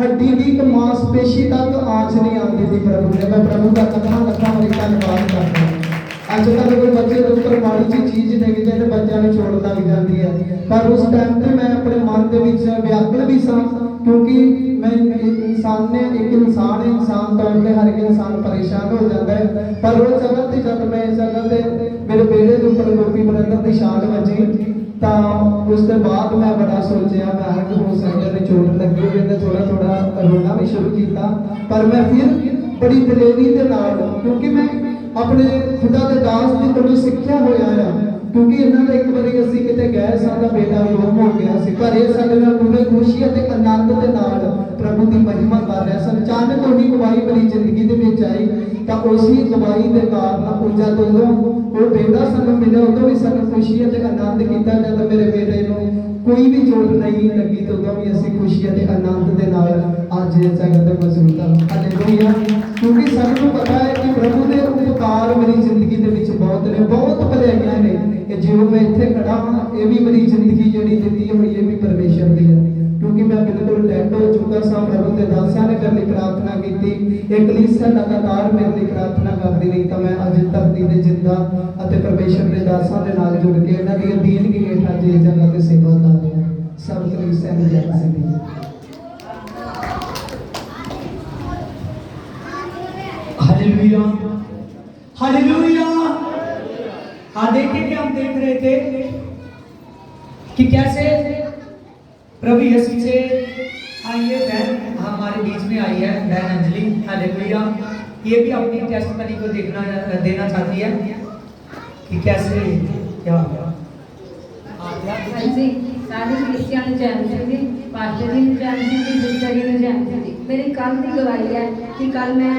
हड्डी की एक मांसपेशी तक आँच नहीं आती थी प्रभु ने। मैं प्रभु का लखा धन्यवाद करता हूँ। अजकल कोई बच्चे के ऊपर माड़ी जी चीज देखते हैं तो बच्चा में चोट लग जाती है, पर उस टाइम पे मैं अपने मन के व्याकुल भी सा, क्योंकि मैं इंसान ने एक इंसान है, इंसान तौर पर हर एक इंसान परेशान हो जाता है। पर वो जगह से जब मैं इस जगह से मेरे बेटे के ऊपर गोपी ब्रदर की शान बजी तो उसके बाद मैं बड़ा सोचा, मैं कि हो सकता है चोट लगी हुई है, थोड़ा थोड़ा रोना भी शुरू किया। पर मैं फिर बड़ी दलेरी के नाल, क्योंकि मैं अपने खुदा के दास की कोलों सिੱਖਿਆ ਹੋਇਆ ਆ, क्योंकि इन्होंने एक बार असी किते गए साडा बेटा गुम हो गया सी, पर ये साडे नाल पूरे खुशी ते आनंद दे नाल प्रभु की महिमा कर रहा सन। अचानक उन्हीं गवाही मेरी जिंदगी दे विच आई तो उसी गवाही के कारण जब वो बेटा सानू मिले उदों भी सानू खुशी ते आनंद किया। जब मेरे बेटे नूं कोई भी चोट नहीं लगी तो उदों भी असी खुशी ते आनंद दे नाल अज इस जगह ते मौजूद हां। हालेलुया, क्योंकि सबनूं पता है कि प्रभु दे उपकार मेरी जिंदगी दे विच बहुत ने, बहुत भलाइयां ने कि जो मैं इत्थे खड़ा हां, ये भी मेरी जिंदगी जिहड़ी दित्ती होई है भी परमेश्वर दी है, क्योंकि मैं बिल्कुल डेड हो चुका सा। प्रभु के दासां ने मेरे लिए प्रार्थना की, एक कलीसिया लगातार मेरे लिए प्रार्थना करती रही, तो मैं अज धरती ते जिंदा अते परमेश्वर के दासां दे नाल जुड़ के इन्हां दी अधीनगी हेठ अज इस जगह ते सेवा कर रहा हूं। सब कलीसिया नूं जय मसीह। Hallelujah, hallelujah. हाँ, देखिए कि हम देख रहे थे कि कैसे प्रभु यीशु से ये बहन हमारे बीच में आई है, बहन अंजलि। हालेलुया, ये भी अपनी टेस्टमनी को देना चाहती है कि कैसे क्या हाँ जी, सारे क्रिश्चियन नूं जय मसीह जी, पास्टर जी नूं जय मसीह जी, सिस्टर जी नूं जय मसीह जी। मेरी कल की गवाही है कि कल मैं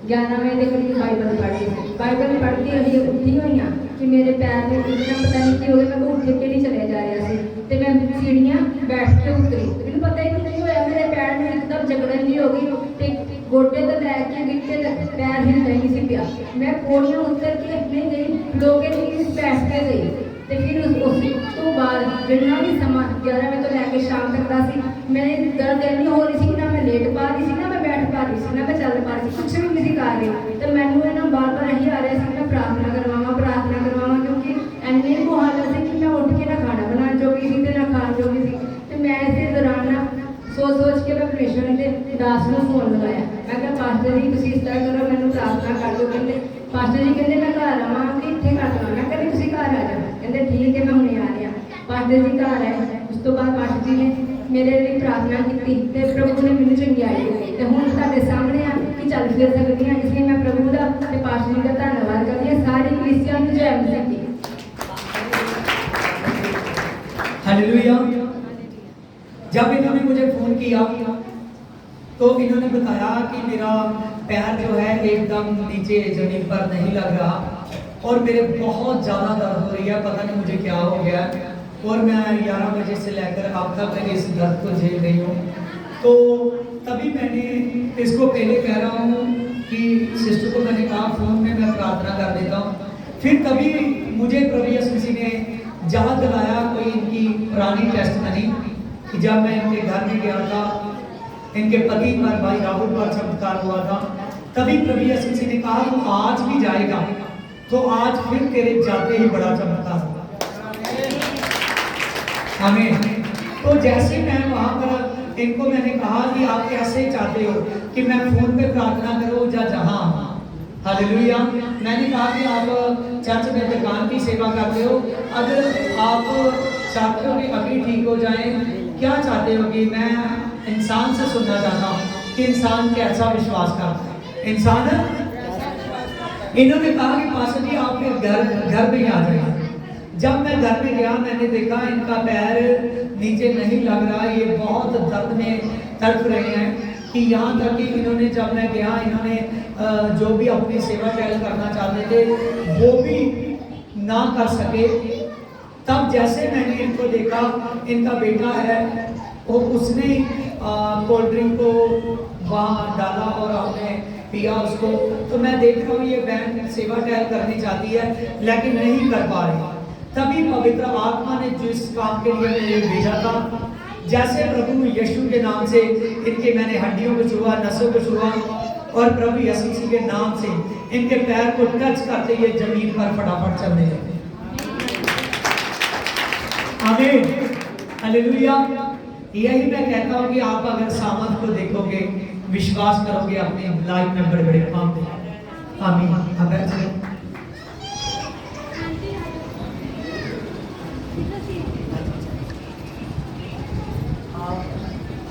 11 बजे के करीब बाइबल पढ़ी, बाइबल पढ़ती अभी उठी हुई हाँ कि मेरे पैर में इतना पता नहीं कि हो गया, मैं उठ के नहीं चले जा रहा सी ते मैं सीढ़ियाँ बैठ के उतरी, मैंने पता ही नहीं होया, मेरे पैर में एकदम जकड़न जी हो गई ते गोटे तो लैके गिट्टे तक पैर हिलता ही नहीं सी पिया। मैं पौड़ियाँ उतर के नहीं गई, लोगे नहीं बैठ के गई ਤੇ ਫਿਰ ਉਸ ਤੋਂ ਬਾਅਦ ਜਿੰਨਾ ਵੀ ਸਮਾਂ 11 ਵਜੇ ਤੋਂ ਲੈ ਕੇ ਸ਼ਾਮ ਤੱਕ ਦਾ ਸੀ, ਮੇਰੇ ਦਰਦ ਇੰਨੀ ਹੋ ਰਹੀ ਸੀ ਕਿ ਨਾ ਮੈਂ ਲੇਟ ਪਾ ਰਹੀ ਸੀ, ਨਾ ਮੈਂ ਬੈਠ ਪਾ ਰਹੀ ਸੀ, ਨਾ ਮੈਂ ਚੱਲ ਪਾ ਰਹੀ ਸੀ, ਕੁਛ ਵੀ ਨਹੀਂ ਸੀ ਕਰ ਰਹੀ। ਤੇ ਮੈਨੂੰ ਇਹਨਾਂ ਬਾਰ-ਬਾਰ ਇਹੀ ਆ ਰਿਹਾ ਸੀ ਕਿ ਮੈਂ ਪ੍ਰਾਰਥਨਾ ਕਰਵਾਵਾਂ ਕਿਉਂਕਿ ਇੰਨੇ ਕੁ ਹਾਲਤ ਸੀ ਕਿ ਮੈਂ ਉੱਠ ਕੇ ਨਾ ਖਾਣਾ ਬਣਾਉਣ ਜੋਗੀ ਸੀ ਤੇ ਨਾ ਖਾਣ ਜੋਗੀ ਸੀ। ਤੇ ਮੈਂ ਇਸੇ ਦੌਰਾਨ ਨਾ ਸੋਚ ਕੇ ਮੈਂ ਪਰਮੇਸ਼ਵਰ ਦੇ ਦਾਸ ਨੂੰ ਫੋਨ ਲਗਾਇਆ। ਮੈਂ ਕਿਹਾ ਪਾਸਟਰ ਜੀ ਤੁਸੀਂ ਇਸ ਤਰ੍ਹਾਂ ਕਰੋ, ਮੈਨੂੰ ਪ੍ਰਾਰਥਨਾ ਕਰ ਦਿਓ। ਕਹਿੰਦੇ ਪਾਸਟਰ ਜੀ ਕਹਿੰਦੇ ਮੈਂ ਘਰ ਆਵਾਂ ਕਿ ਇੱਥੇ ਕਰ ਦੇਵਾਂ। ਮੈਂ ਕਹਿੰਦੀ ਤੁਸੀਂ ਘਰ ਆ ਜਾਓ। ਕਹਿੰਦੇ ਠੀਕ ਹੈ, ਮੈਂ ਹੁਣੇ ਆ ਰਹੀ ਹਾਂ। ਪਾਸਟਰ ਜੀ ਘਰ ਆਏ। ਉਸ ਤੋਂ ਬਾਅਦ ਪਾਸਟਰ ਜੀ ਨੇ ਮੇਰੇ ਲਈ ਪ੍ਰਾਰਥਨਾ ਕੀਤੀ ਤੇ ਪ੍ਰਭੂ ਨੇ ਮੈਨੂੰ ਚੰਗਿਆਈ ਦਿੱਤੀ ਤੇ ਹੁਣ ਤੁਹਾਡੇ ਸਾਹਮਣੇ ਆ ਕਿ ਚੱਲ ਫਿਰ ਸਕਦੀ ਹਾਂ। ਇਸ ਲਈ ਮੈਂ ਪ੍ਰਭੂ ਦਾ ਤੇ ਪਾਸਟਰ ਜੀ ਦਾ ਧੰਨਵਾਦ ਕਰਦੀ ਹਾਂ। ਸਾਰੇ ਕ੍ਰਿਸਚੀਅਨ ਨੂੰ ਜੈ ਮਸੀਹ ਦੀ। हालेलुया। जब इन्होंने मुझे फ़ोन किया तो इन्होंने बताया कि मेरा पैर जो है एकदम नीचे ज़मीन पर नहीं लग रहा और मेरे बहुत ज़्यादा दर्द हो रही है, पता नहीं मुझे क्या हो गया है और मैं 11 बजे से लेकर अब तक मैं इस दर्द को झेल रही हूँ। तो तभी मैंने इसको पहले कह रहा हूँ कि सिस्टर को मैंने कहा फ़ोन में मैं प्रार्थना कर देता हूँ। फिर तभी मुझे प्रभु यीशु मसीह ने याद दिलाया कोई इनकी पुरानी टेस्टमनी कि जब मैं इनके घर में गया था, इनके पति पर भाई राहुल पर चमत्कार हुआ था, तभी प्रभु यीशु मसीह ने कहा तू आज भी जाएगा तो आज फिर तेरे जाते ही बड़ा चमत्कार होगा। आमीन। तो जैसे मैं वहाँ पर इनको मैंने कहा कि आप कैसे चाहते हो कि मैं फोन पे प्रार्थना करूँ या जहाँ, हालेलुया। मैंने कहा कि आप चर्च में दुकान की सेवा करते हो, अगर आप चाहते हो कि अभी ठीक हो जाए, क्या चाहते हो कि मैं इंसान से सुनना चाहता हूँ कि इंसान कैसा विश्वास करता है। इंसान इन्होंने कहा कि पास्टर जी आप घर में आ जाइए। जब मैं घर में गया मैंने देखा इनका पैर नीचे नहीं लग रहा, ये बहुत दर्द में तड़प रहे हैं कि यहाँ तक कि इन्होंने जब मैं गया इन्होंने जो भी अपनी सेवा टहल करना चाहते थे वो भी ना कर सके। तब जैसे मैंने इनको देखा, इनका बेटा है वो उसने कोल्ड ड्रिंक को वहाँ डाला और हमने पिया उसको। तो मैं देख रहा हूँ ये बहन सेवा टहल करनी चाहती है लेकिन नहीं कर पा रही। तभी पवित्र आत्मा ने जिस काम के लिए मुझे भेजा था, जैसे प्रभु यीशु के नाम से इनके मैंने हड्डियों को छुआ, नसों को छुआ और प्रभु यीशु के नाम से इनके पैर को टच करते हुए जमीन पर फटाफट चलने लगे। आमीन, हालेलुया। यही मैं कहता हूँ कि आप अगर सामर्थ को देखोगे, विश्वास करोगे, अपने लाइफ में बड़े बड़े काम देंगे। आमीन। अगर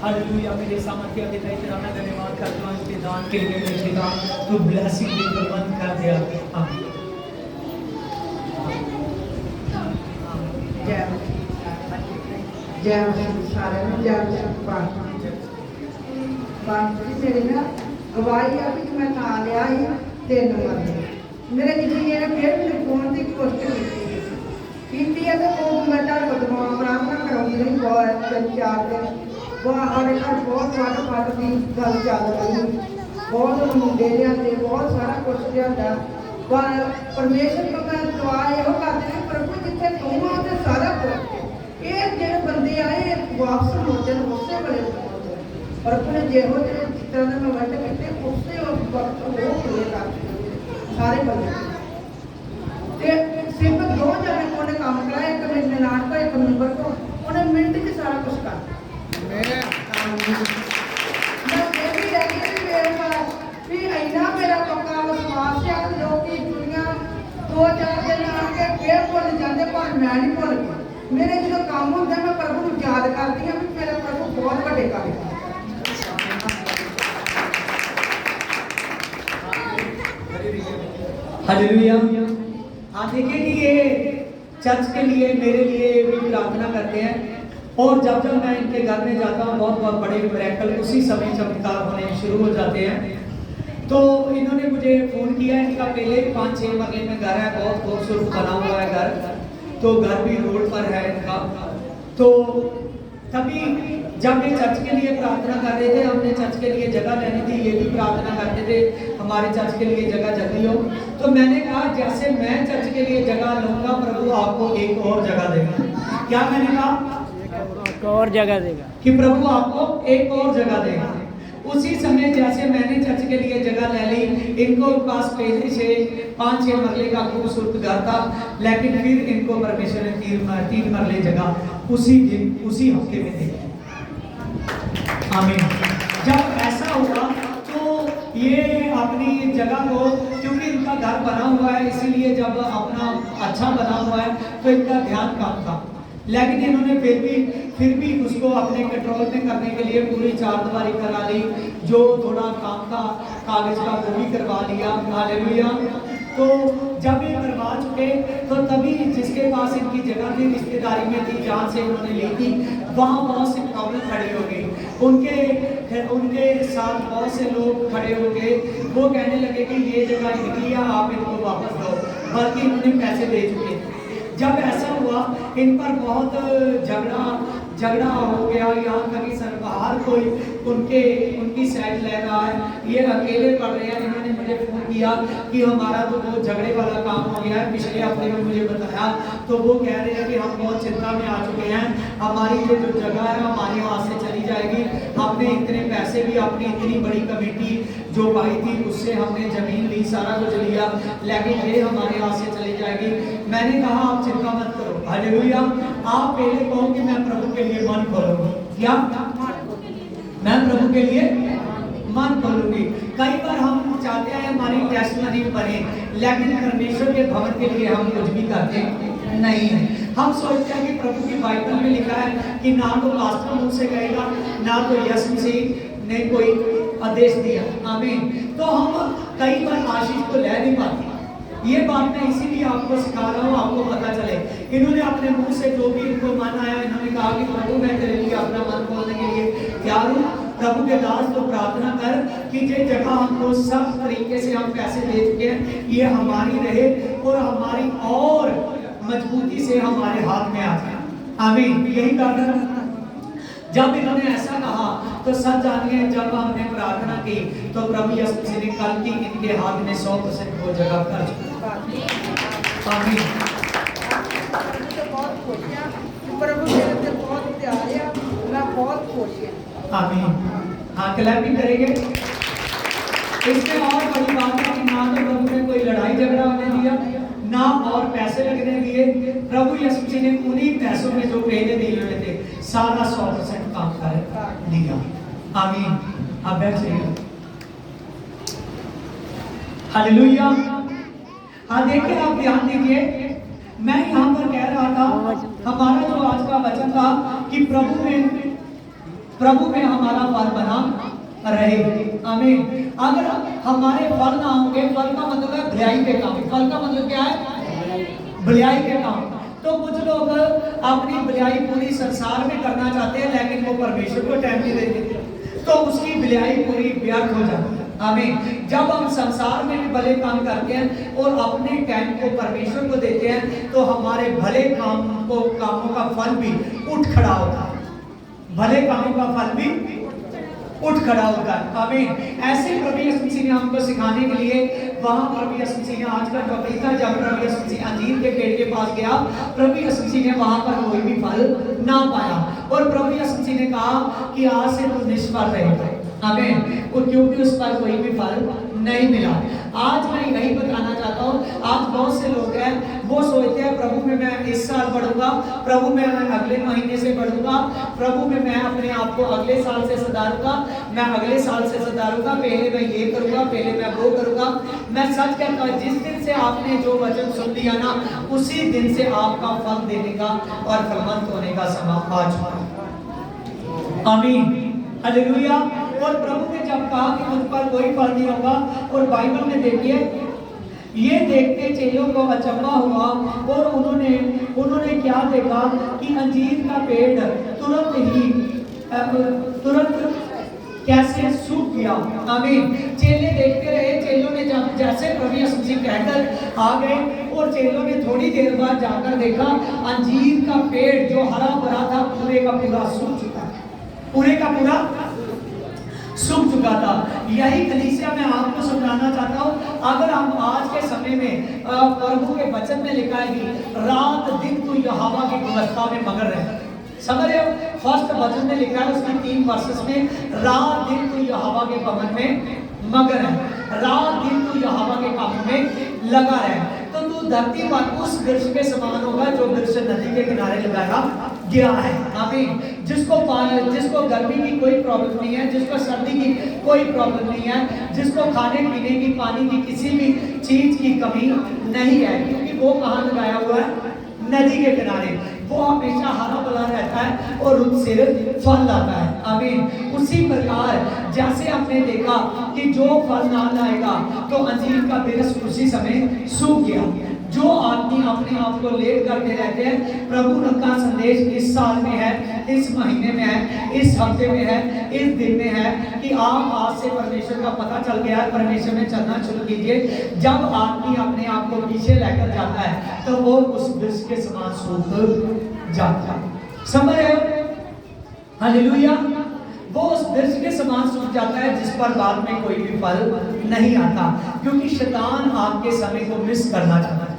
हालेलुया। मेरे सामर्थ्य पिता तेरा मैं धन्यवाद करता हूँ इसके दान के लिए। मेरे पिता तू ब्लेसिंग भी प्रबंध कर दिया। आमीन। जय सारे जय मेरी ना गवाही है कि मैं ना लिया ही 3 महीने मेरे जी ने फिर मेरे फोन की कोशिश की है तो वो मैं प्रार्थना कराऊंगी नहीं बहुत 4 दिन वो हमारे घर बहुत वाटर पाट की गल चल रही, बहुत मुंडे लिया, बहुत सारा कुछ लिया। पर परमेश्वर को मैं दुआ यो करती हूँ प्रभु जिथे तू हो तो सारा कुछ ये जो बंदे आए वापस मुड़ते उस वेले प्रभु ने जो जिस तरह मैं वर्ड किए उस वक्त वो पूरे कर सारे बंदे सिर्फ 2 जने को उन्हें काम कराया, एक मेरे ननान को एक मेंबर को, उन्हें मिनट में सारा कुछ कर इना मेरा पक्का विश्वास है। लोग दुनिया 2-4 दिन आके फिर भुल जाते पर मैं नहीं भुल गई। मेरे जो काम होंगे मैं प्रभु को याद करती हूँ कि मेरा प्रभु बहुत बड़े काम है। हालेलुया। आप देखिए कि ये चर्च के लिए मेरे लिए भी प्रार्थना करते हैं और जब जब मैं इनके घर में जाता हूँ बहुत बहुत बड़े मिरेकल उसी समय चमत्कार होने शुरू हो जाते हैं। तो इन्होंने मुझे फ़ोन किया। इनका पहले 5-6 मरले में घर है, बहुत खूबसूरत बना हुआ है घर, तो घर भी रोड पर है इनका। तो तभी जब ये चर्च के लिए प्रार्थना कर रहे थे, हमने चर्च के लिए जगह लेनी थी, ये भी प्रार्थना करते थे हमारे चर्च के लिए जगह जल्दी हो। तो मैंने कहा जैसे मैं चर्च के लिए जगह लूँगा, प्रभु आपको एक और जगह देगा। क्या मैंने कहा? एक और जगह देगा, कि प्रभु आपको एक और जगह देगा। उसी समय जैसे मैंने चर्च के लिए जगह ले ली, इनको पास पहले से 5-6 मरले का खूबसूरत घर था, लेकिन फिर इनको परमेश्वर ने 3 मरले जगह उसी दिन उसी हफ्ते में दी। आमीन। जब ऐसा हुआ तो ये अपनी जगह को, क्योंकि इनका घर बना हुआ है, इसीलिए जब अपना अच्छा बना हुआ है तो इनका ध्यान कम था, लेकिन इन्होंने फिर भी उसको अपने कंट्रोल में करने के लिए पूरी 4 दीवारी करा ली, जो थोड़ा काम था कागज का वो भी करवा लिया। हालेलुया। तो जब ये करवा चुके तो तभी जिसके पास इनकी जगह थी, रिश्तेदारी में थी, जहाँ से इन्होंने ली थी, वहाँ बहुत सी प्रॉब्लम खड़ी हो गई। उनके साथ बहुत से लोग खड़े हो गए, वो कहने लगे कि ये जगह इनकी है, आप इनको वापस दो, बल्कि इन्होंने पैसे दे चुके। जब ऐसा हुआ इन पर बहुत झगड़ा हो गया, यहाँ तक कि सरकार कोई उनकी साइड ले रहा है, ये अकेले पड़ रहे हैं। इन्होंने मुझे फ़ोन किया कि हमारा तो बहुत झगड़े वाला काम हो गया है, पिछले हफ्ते में मुझे बताया, तो वो कह रहे हैं कि हम बहुत चिंता में आ चुके हैं, हमारी ये जो जगह है हमारे हाथ से चली जाएगी। हमने इतने पैसे भी, अपनी इतनी बड़ी कमेटी जो पाई थी उससे हमने ज़मीन ली, सारा कुछ लिया, लेकिन ये हमारे हाथ से चली जाएगी। मैंने कहा आप चिंता मत करो। हालेलुया। आप पहले कहो कि मैं प्रभु के लिए मन खोलूंगी। क्या? मैं प्रभु के लिए मन खोलूंगी। कई बार हम चाहते हैं हमारी टेस्टमनी बने, लेकिन परमेश्वर के भवन के लिए हम कुछ भी करते नहीं है। हम सोचते हैं कि प्रभु की बाइबल में लिखा है कि ना तो पास्टर मुझसे कहेगा, ना तो यीशु मसीह ने कोई आदेश दिया। आमीन। तो हम कई बार आशीष को ले नहीं पाते। ये बात मैं इसीलिए आपको सिखा रहा हूँ, आपको पता चले। इन्होंने अपने मुंह से जो भी इनको मन आया, इन्होंने कहा कि प्रभु मैं तेरे लिए अपना मन खोलने के लिए तैयार हूँ। प्रभु के दास तो प्रार्थना कर कि ये जगह हमको सब तरीके से हम पैसे दे चुके हैं, ये हमारी रहे और हमारी और मजबूती से हमारे हाथ में आ जाए। आमीन। यही प्रार्थना। जब इन्होंने ऐसा कहा तो सच जानिए, जब हमने प्रार्थना की तो प्रभु यीशु मसीह ने कल की इनके हाथ में 100% वो जगह कर चुका। आमीन। बहुत खुश है, प्रभु मेरे से बहुत प्यार है, मैं बहुत खुश है। आमीन। हाँ, क्लैपिंग करेंगे। इसमें और बड़ी बात है कि ना तो प्रभु ने कोई लड़ाई झगड़ा होने दिया, ना और पैसे लगने दिए। प्रभु यीशु मसीह ने उन्हीं पैसों में जो पहले दिए हुए थे सारा 100% काम कर दिया। आमीन। अब बैठ जाइए। हालेलुया। हाँ, देखिए आप ध्यान दीजिए, मैं यहाँ पर कह रहा था, हमारा जो आज का वचन था कि प्रभु में हमारा फल बना रहे। आमीन। अगर हमारे फल ना होंगे, फल का मतलब है भलाई के काम। फल का मतलब क्या है? भलाई के काम। तो कुछ लोग अपनी भलाई पूरी संसार में करना चाहते हैं, लेकिन वो परमेश्वर को टाइम नहीं देते, तो उसकी भलाई पूरी व्यर्थ हो जाती है। आमीन। जब हम संसार में भी भले काम करते हैं और अपने टाइम को परमेश्वर को देते हैं, तो हमारे भले कामों का फल भी उठ खड़ा होता है। भले कामों का फल भी उठ खड़ा होता है। आमीन। ऐसे प्रभु यीशु मसीह ने हमको सिखाने के लिए, वहाँ प्रभु यीशु मसीह ने आज का टॉपिक था, जब प्रभु यीशु मसीह अंजीर के पेड़ के पास गया, प्रभु यीशु मसीह ने वहाँ पर कोई भी फल ना पाया और प्रभु यीशु मसीह ने कहा कि आज से तू निष्फल रहेगा। आमीन। क्योंकि उस पर कोई भी फल नहीं मिला। आज मैं यही बताना चाहता हूँ, आज बहुत से लोग हैं वो सोचते हैं प्रभु में मैं इस साल बढ़ूंगा, प्रभु में मैं अगले महीने से बढ़ूंगा, प्रभु में मैं अपने आप को अगले साल से सुधारूंगा, मैं अगले साल से सुधारूंगा, पहले मैं ये करूंगा, पहले मैं वो करूंगा। मैं सच कहता हूँ, जिस दिन से आपने जो वचन सुन लिया ना, उसी दिन से आपका फल देने का और फलवंत होने का समय आ चुका। आमीन। हालेलुया। और प्रभु ने जब कहा कि मुझ पर कोई फल नहीं होगा, और बाइबल में देखिए, ये देखते चेलों को अचंभा हुआ और उन्होंने क्या देखा कि अंजीर का पेड़ तुरंत कैसे सूख गया। आमीन। चेले देखते रहे। चेलों ने जब जैसे प्रभु यीशु मसीह कहकर आ गए, और चेलों ने थोड़ी देर बाद जाकर देखा अंजीर का पेड़ जो हरा भरा था पूरे का पूरा सूख चुका है। पूरे का पूरा सूख चुका था। यही कलीसिया मैं आपको समझाना चाहता हूँ। अगर हम आज के समय में प्रभु के वचन में लिखा है कि रात दिन तू यहोवा की व्यवस्था में मगन रहे, समझ रहे हो? फर्स्ट वचन में लिखा है उसकी 3 वर्सेस में, रात दिन तू यहोवा के भवन में मगन है, रात दिन तू यहोवा के कामों में लगा रहे, तो तू धरती पर उस वृक्ष के समान होगा जो वृक्ष नदी के किनारे लगाया गया है। आमीन। जिसको गर्मी की कोई प्रॉब्लम नहीं है, जिसको सर्दी की कोई प्रॉब्लम नहीं है, जिसको खाने पीने की, पानी की, किसी भी चीज की कमी नहीं है, क्योंकि वो कहाँ लगाया हुआ है? नदी के किनारे। वो हमेशा हरा भरा रहता है और उससे फल लाता है। आमीन। उसी प्रकार जैसे हमने देखा कि जो फल ना लाएगा तो अंजीर का वृक्ष उसी समय सूख गया। जो आदमी अपने आप को लेट करते रहते हैं, प्रभु का संदेश इस साल में है, इस महीने में है, इस हफ्ते में है, इस दिन में है कि आप आज से परमेश्वर का पता चल गया है, परमेश्वर में चलना शुरू कीजिए। जब आदमी अपने आप को पीछे लेकर जाता है तो वो उस वृक्ष के समान सूख जाता है। समझ रहे हो? हालेलुया। वो उस वृक्ष के समान सूख जाता है जिस पर बाद में कोई भी फल नहीं आता, क्योंकि शैतान आपके समय को मिस करना चाहता है।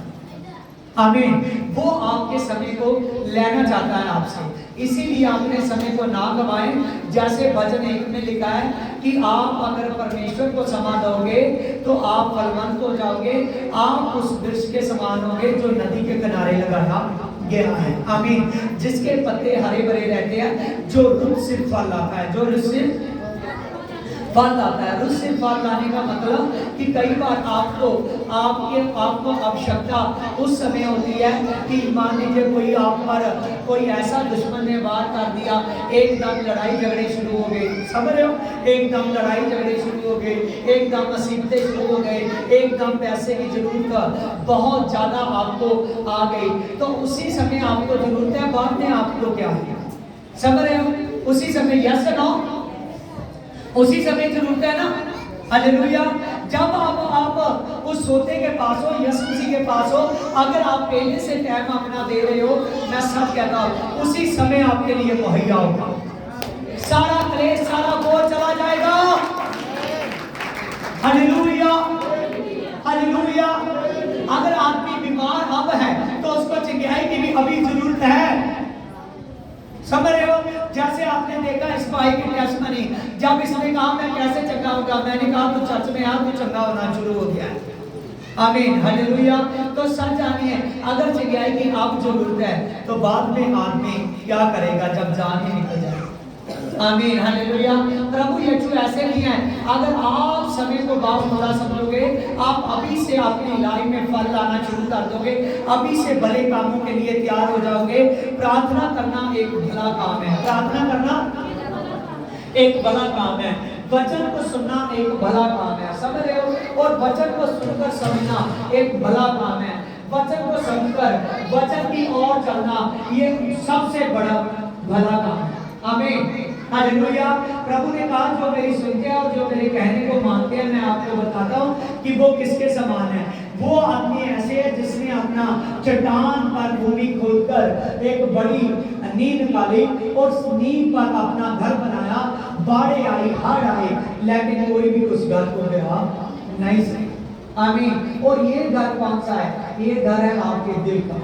आमीन। वो आपके समय को लेना चाहता है आपसे, इसीलिए आपने समय को ना गवाएं। जैसे भजन 1 में लिखा है कि आप अगर परमेश्वर को समा दोगे तो आप फलवंत हो जाओगे, आप उस वृक्ष के समान होगे जो नदी के किनारे लगाया गया है। आमीन। जिसके पत्ते हरे भरे रहते हैं, जो रुत से फल लाता है, जो रुत से फल लाता है। रुत से फल लाने का मतलब कि कई बार आपको आवश्यकता उस समय होती है कि मान लीजिए कोई आप पर कोई ऐसा दुश्मन ने वार कर दिया, एकदम लड़ाई झगड़े शुरू हो गए, समझ रहे हो? एकदम लड़ाई झगड़े शुरू हो गए, एकदम मुसीबतें शुरू हो गए, एकदम पैसे की जरूरत बहुत ज्यादा आपको आ गई, तो उसी समय आपको जरूरत है, बाद में आपको क्या है? समझ रहे हो? उसी समय यस नो, उसी समय जरूरत है ना। हालेलुया। जब आप उस सोते के पास हो, यीशु मसीह के पास हो, अगर आप पहले से टाइम अपना दे रहे हो, मैं सच कहता हूं उसी समय आपके लिए मुहैया होगा। सारा क्लेश, सारा बोझ चला जाएगा। Hallelujah, hallelujah. अगर आदमी बीमार अब है तो उसको चंगाई की भी अभी जरूरत है। समझ रहे हो? जैसे आपने देखा इस भाई की टेस्टमनी, जब इसने कहा मैं कैसे चंगा होगा, मैंने कहा तू चर्च में आ, तू चंगा होना शुरू हो गया है। आमीन। हालेलुया। तो सच जानिए, अगर चंगाई की आप जरूरत है तो बाद में आदमी क्या करेगा जब जान ही निकल जाए। आमीन। हालेलुया। प्रभु यीशु ऐसे नहीं है। अगर आप समय को बहुत बुरा समझोगे, आप अभी से अपनी लाइफ में फल लाना शुरू कर दोगे, अभी से भले कामों के लिए तैयार हो जाओगे। प्रार्थना करना एक भला काम है, प्रार्थना करना एक भला काम है, वचन को सुनना एक भला काम है, समझ रहे हो? और वचन को सुनकर समझना एक भला काम है। वचन को सुनकर वचन की ओर चलना ये सबसे बड़ा भला काम है। आमीन। हालेलुया। प्रभु ने कहा जो मेरी सुनते हैं और जो मेरे कहने को मानते हैं, मैं आपको बताता हूँ कि वो किसके समान है। वो आदमी ऐसे है जिसने अपना चट्टान पर भूमि खोदकर एक बड़ी नींव निकाली और उस नींव पर अपना घर बनाया। बाढ़ आई, हाड़ आए, लेकिन कोई भी उस घर को गिरा नहीं सका। आमीन। और ये घर कौन सा है? ये घर है आपके दिल का।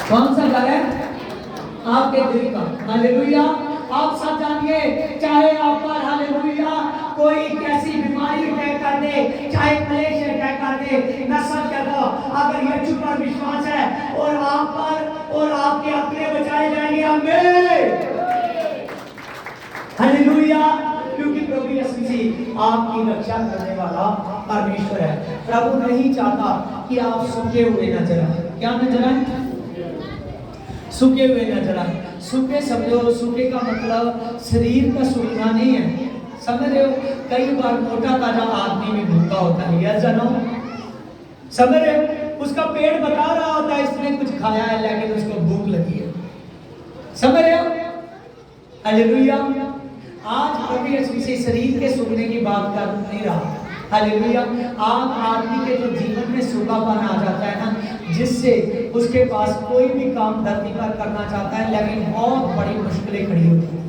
कौन सा घर है? आपके दिल का। हालेलुया। आप सब जानिए, चाहे आप पर हालेलुया कोई कैसी बीमारी अटैक कर दे, चाहे क्लेश अटैक कर दे, मैं सच कहता हूं अगर यीशु पर विश्वास है और आप पर और आपके अपने बचाए जाएंगे। आमीन। हालेलुया। क्योंकि प्रभु यीशु मसीह आपकी रक्षा करने वाला परमेश्वर है। प्रभु नहीं चाहता कि आप सूखे हुए नजर आए। क्या नजर आए? सूखे हुए नजर आए। सूखे समझो, सूखे का मतलब शरीर का सूखना नहीं है, समझ रहे हो? कई बार मोटा ताजा आदमी भी भूखा होता है, या जनो, समझ रहे हो? उसका पेट बता रहा होता है इसने कुछ खाया है, लेकिन उसको भूख लगी है, समझ रहे हो? हालेलुया। आज प्रभु यीशु मसीह शरीर के सूखने की बात कर नहीं रहा, हालेलुया। आम आदमी के जो जीवन में सूखापन आ जाता है ना, जिससे उसके पास कोई भी काम धरती पर करना चाहता है लेकिन बहुत बड़ी मुश्किलें खड़ी होती है,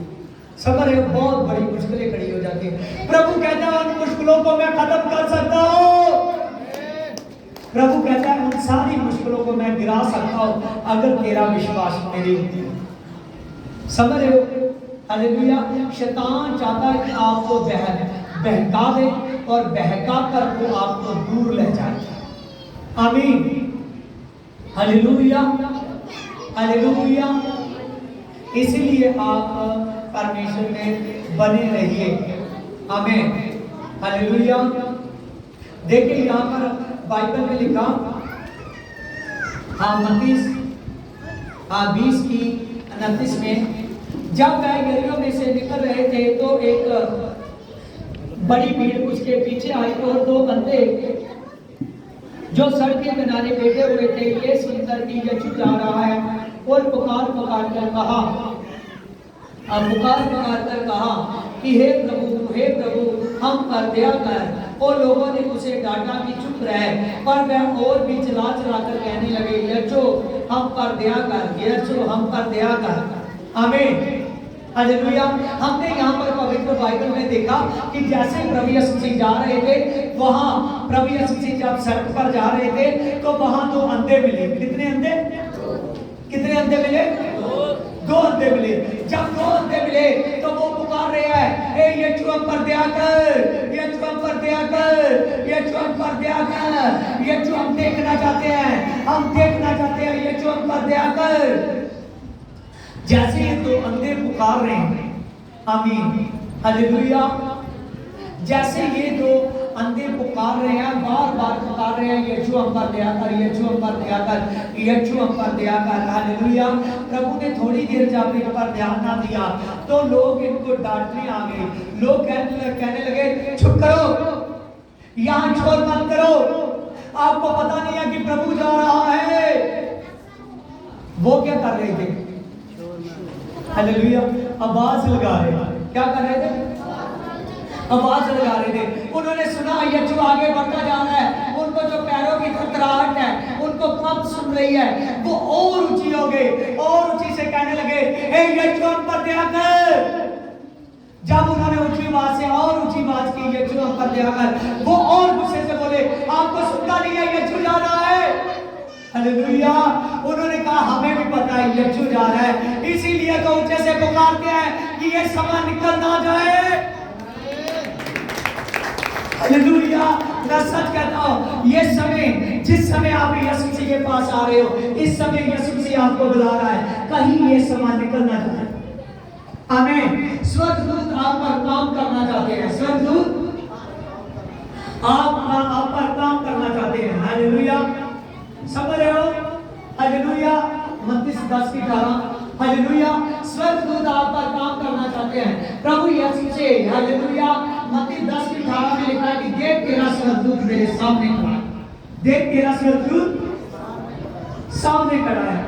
समझ रहे हो, बहुत बड़ी मुश्किलें खड़ी हो जाती है। प्रभु कहता है उन मुश्किलों को मैं खत्म कर सकता हूँ। प्रभु कहता है उन सारी मुश्किलों को मैं गिरा सकता हूँ अगर तेरा विश्वास मेरे ऊपर, समझ रहे हो। हालेलुया। शैतान चाहता है कि आपको बहका दे और बहका कर वो आपको दूर ले जाए। आमीन। Hallelujah, hallelujah. इसीलिए आप परमेश्वर में बने रहिए। आमीन। हालेलुया। देखिए यहाँ पर बाइबल में लिखा, मत्ती 20:29 में, जब वह यरीहो में से निकल रहे थे तो एक बड़ी भीड़ उसके पीछे आई और दो बंदे जो सड़क के किनारे बैठे हुए थे ये सुनकर कि यीशु जा रहा है और पुकार पुकार कर कहा कि हे प्रभु हम पर दया कर। और लोगों ने उसे डांटा कि चुप रहे, पर वह और भी चिल्ला कर कहने लगे, यीशु हम पर दया कर, यीशु हम पर दया कर। आमीन। हालेलुया। हमने यहाँ पर पवित्र बाइबल में देखा कि जैसे प्रभु यीशु मसीह जा रहे थे, वहाँ प्रभु यीशु मसीह जब सड़क पर जा रहे थे तो वहाँ दो अंधे मिले। कितने अंधे? कितने अंधे मिले? दो अंधे मिले। जब दो अंधे मिले तो वो पुकार रहे हैं, हे यीशु हम पर दया कर, यीशु हम पर दया कर, यीशु हम पर दया कर, यीशु हम देखना चाहते हैं, हम देखना चाहते हैं, यीशु हम पर दया कर। जैसे ये दो अंधे पुकार रहे हैं, आमीन, हालेलुया। जैसे ये दो अंधे पुकार रहे हैं, बार बार पुकार रहे हैं, यीशु हम पर दया कर, यीशु हम पर दया कर, यीशु हम पर दया कर। हालेलुया। प्रभु ने थोड़ी देर जब इन पर ध्यान ना दिया तो लोग इनको डांटने आ गए। लोग कहने लगे, चुप करो, यहाँ शोर मत करो, आपको पता नहीं है कि प्रभु जा रहा है। वो क्या कर रहे थे? हालेलुया। आवाज लगा रहे थे। क्या कर रहे थे? आवाज लगा रहे थे। उन्होंने सुना यीशु आगे बढ़ता जा रहा है, उनको जो पैरों की थरथराहट है, उनको कब सुन रही है, वो और ऊंची हो गई और ऊंची से कहने लगे, हे यीशु हम पर दया कर। जब उन्होंने ऊंची आवाज से और ऊंची आवाज की, यीशु हम पर दया कर, वो और गुस्से से बोले, आपको सुनता नहीं है, यीशु जा रहा है। हालेलुया। उन्होंने कहा हमें भी पता है यीशु जा रहा है, इसीलिए तो ऊंचे से पुकारते हैं कि ये समय निकल ना जाए। हालेलुया। मैं सच कहता हूं, ये समय, जिस समय आप यीशु मसीह के पास आ रहे हो, इस समय यीशु मसीह आपको बुला रहा है, कहीं ये समय निकल ना जाए। आमीन। स्वर्गदूत आप पर काम करना चाहते हैं, स्वर्गदूत आप पर काम करना चाहते हैं। हालेलुया। समझ रहे हो? हालेलुया। मत्ती 10:18। हालेलुया। स्वर्गदूत आप पर काम करना चाहते हैं प्रभु यीशु से। हालेलुया। मत्ती 10:18 में लिखा है कि देख तेरा स्वर्गदूत मेरे सामने खड़ा है, देख तेरा स्वर्गदूत सामने खड़ा है।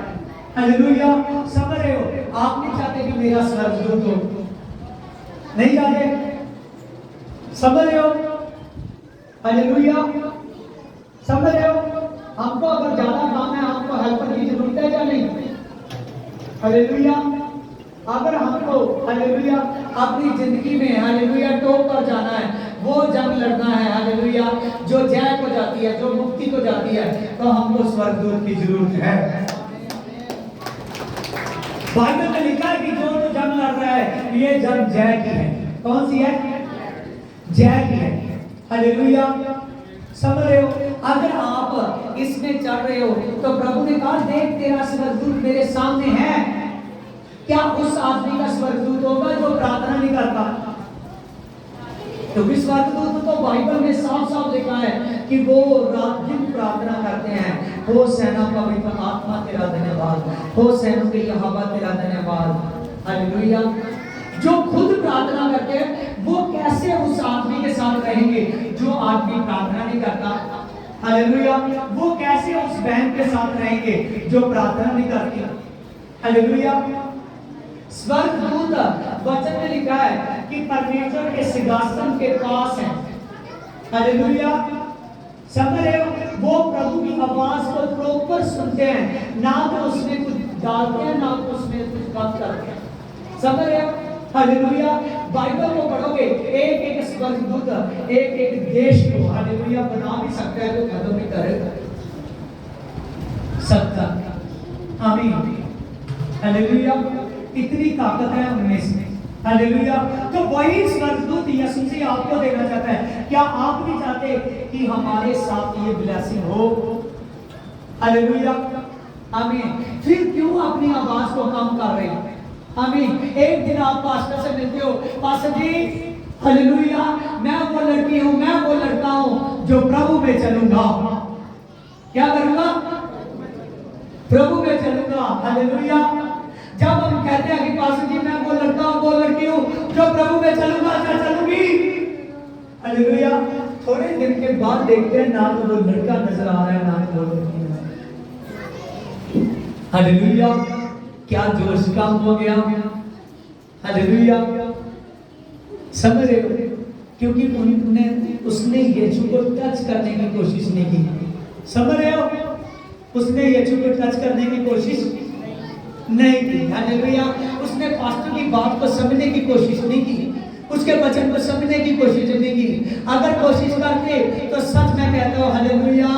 हालेलुया। समझ रहे हो? आप नहीं चाहते कि मेरा स्वर्गदूत हो, नहीं चाहते, समझ रहे हो? हालेलुया। समझ रहे हो? हमको अगर ज्यादा काम है, हमको हेल्पर की जरूरत है या नहीं? हालेलुया। अगर हमको, हालेलुया, अपनी जिंदगी में, हालेलुया, टॉप पर जाना है, वो जंग लड़ना है, हालेलुया, जो जय को जाती है, जो मुक्ति को जाती है, तो हमको स्वर्गदूत की जरूरत है। बाइबल में लिखा है कि जो जंग लड़ रहा है, ये जंग जय की है। कौन सी है? जय की है। हालेलुया। समझ रहे हो? अगर आप इसमें चल रहे हो तो प्रभु ने कहा देख तेरा स्वर्गदूत मेरे सामने है। क्या उस आदमी का स्वर्गदूत होगा जो प्रार्थना नहीं करता? क्योंकि स्वर्गदूत तो बाइबल में साफ साफ लिखा है कि वो रात दिन प्रार्थना करते हैं, हो सेना पवित्र आत्मा तेरा धन्यवाद, हो सेना के यहोवा तेरा धन्यवाद। हालेलुया। जो खुद प्रार्थना करते हैं वो कैसे उस आदमी के साथ रहेंगे जो आदमी प्रार्थना नहीं करता? हालेलुया। वो कैसे उस बहन के साथ रहेंगे जो प्रार्थना नहीं करती? हालेलुया। स्वर्गदूत वचन में लिखा है कि परमेश्वर के सिंहासन के पास है। हालेलुया। समझ रहे हो? वो प्रभु की आवाज को प्रॉपर सुनते हैं, ना तो उसमें कुछ डालते हैं, ना तो उसमें कुछ कम करते हैं। समझ रहे हो? हालेलुया। बाइबल को पढ़ोगे, एक एक स्वर्गदूत एक एक देश को हालेलुया बना भी सकता है, तो खत्म भी कर सकता। आमीन। हालेलुया। इतनी ताकत है उनमें से। हालेलुया। तो वही स्वर्गदूत यीशु मसीह आपको देना चाहता है। क्या आप भी चाहते कि हमारे साथ ये ब्लेसिंग हो? हालेलुया। आमीन। फिर क्यों अपनी आवाज को कम कर रहे हैं? आमीन। एक दिन आप पास्टर से मिलते हो, पास्टर जी हालेलुया, मैं वो लड़की हूं, मैं वो लड़का हूं जो प्रभु में चलूंगा। क्या करूंगा? प्रभु में चलूंगा। हालेलुया। जब हम कहते हैं कि पास्टर जी मैं वो लड़का हूं, वो लड़की हूं जो प्रभु में चलूंगा, क्या चलूंगी? हालेलुया। थोड़े दिन के बाद देखते हैं ना तो वो लड़का नजर आ रहा है, ना तो वो लड़की नजर आ रही है। हालेलुया। क्या जोश कम हो गया? हालेलुया। समझ रहे हो? क्योंकि उसने यीशु को टच करने की कोशिश नहीं की। समझ रहे हो? उसने यीशु को टच करने की कोशिश नहीं की। हालेलुया। उसने पास्टर की बात को समझने की कोशिश नहीं की, उसके वचन को समझने की कोशिश नहीं की। अगर कोशिश करते तो सच मैं कहता हूं हालेलुया,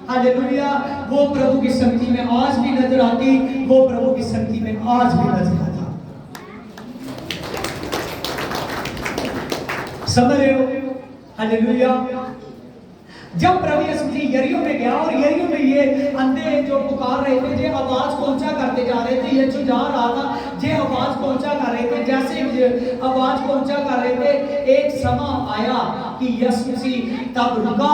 हालेलुया, वो प्रभु की संगति में आज भी नजर आती, वो प्रभु की संगति में आज भी नजर आता। समझ रहे हो? हालेलुया। जब प्रभु यीशु मसीह यरीहो में गया और यरीहो में ये अंधे जो पुकार रहे थे, जे आवाज पहुंचा करते जा रहे थे, यीशु जा रहा था, जे आवाज पहुंचा कर रहे थे, जैसे आवाज पहुंचा कर रहे थे, एक समय आया कि यीशु मसीह तब रुका।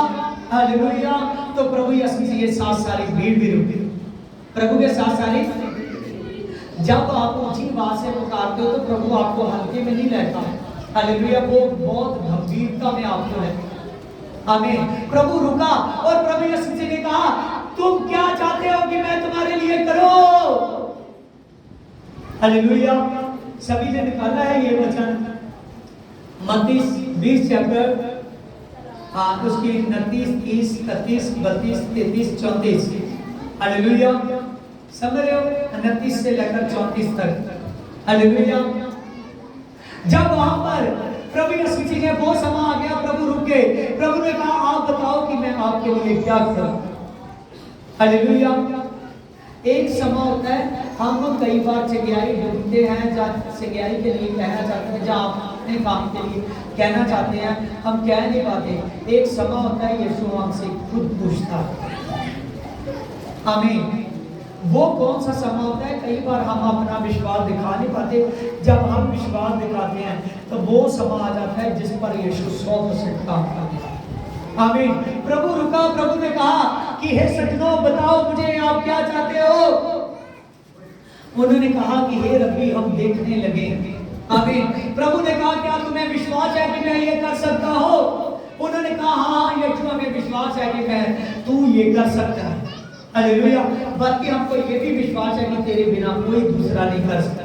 हालेलुया। तो प्रभु यीशु मसीह के साथ सारी भीड़ भी रुकी। प्रभु के साथ सारी, जब आप ऊंची आवाज से पुकारते हो तो प्रभु आपको हल्के में नहीं लेता। हालेलुया। वो बहुत गंभीरता में आपको लेता। आमीन। प्रभु रुका और प्रभु यीशु मसीह ने कहा, तुम क्या चाहते हो कि मैं तुम्हारे लिए करूं? हालेलुया। सभी ने निकाला है ये वचन मत्ती 20 चैप्टर, उसकी 29, 30, 31, 32, 33, 34। हालेलुया। समझ रहे हो? 29 से लेकर 34 तक। हालेलुया। जब वहां पर प्रभु यीशु मसीह ने वो समय आ गया, प्रभु रुक गए, प्रभु ने कहा आप बताओ कि मैं आपके लिए क्या करूं? हालेलुया। एक समय होता है, हम कई बार चंगियाई ढूंढते हैं, जहाँ चंगियाई के लिए कहना चाहते हैं, जहाँ अपने काम के लिए कहना चाहते हैं, हम कह नहीं पाते। एक समय होता है यीशु हमसे खुद पूछता है। आमीन। वो कौन सा समय होता है? कई बार हम अपना विश्वास दिखा नहीं पाते, जब हम विश्वास दिखाते हैं तो वो समय आ जाता है जिस पर यीशु 100% काम करता है। आमीन। प्रभु रुका, प्रभु ने कहा कि हे सज्जनों बताओ मुझे आप क्या चाहते हो? उन्होंने कहा कि हे रब्बी हम देखने लगे। आमीन। प्रभु ने कहा क्या तुम्हें विश्वास है कि मैं ये कर सकता हूँ? उन्होंने कहा हाँ यीशु हमें विश्वास है कि मैं तू ये कर सकता है। हालेलुया। बाकी हमको ये भी विश्वास है कि तेरे बिना कोई दूसरा नहीं कर सकता।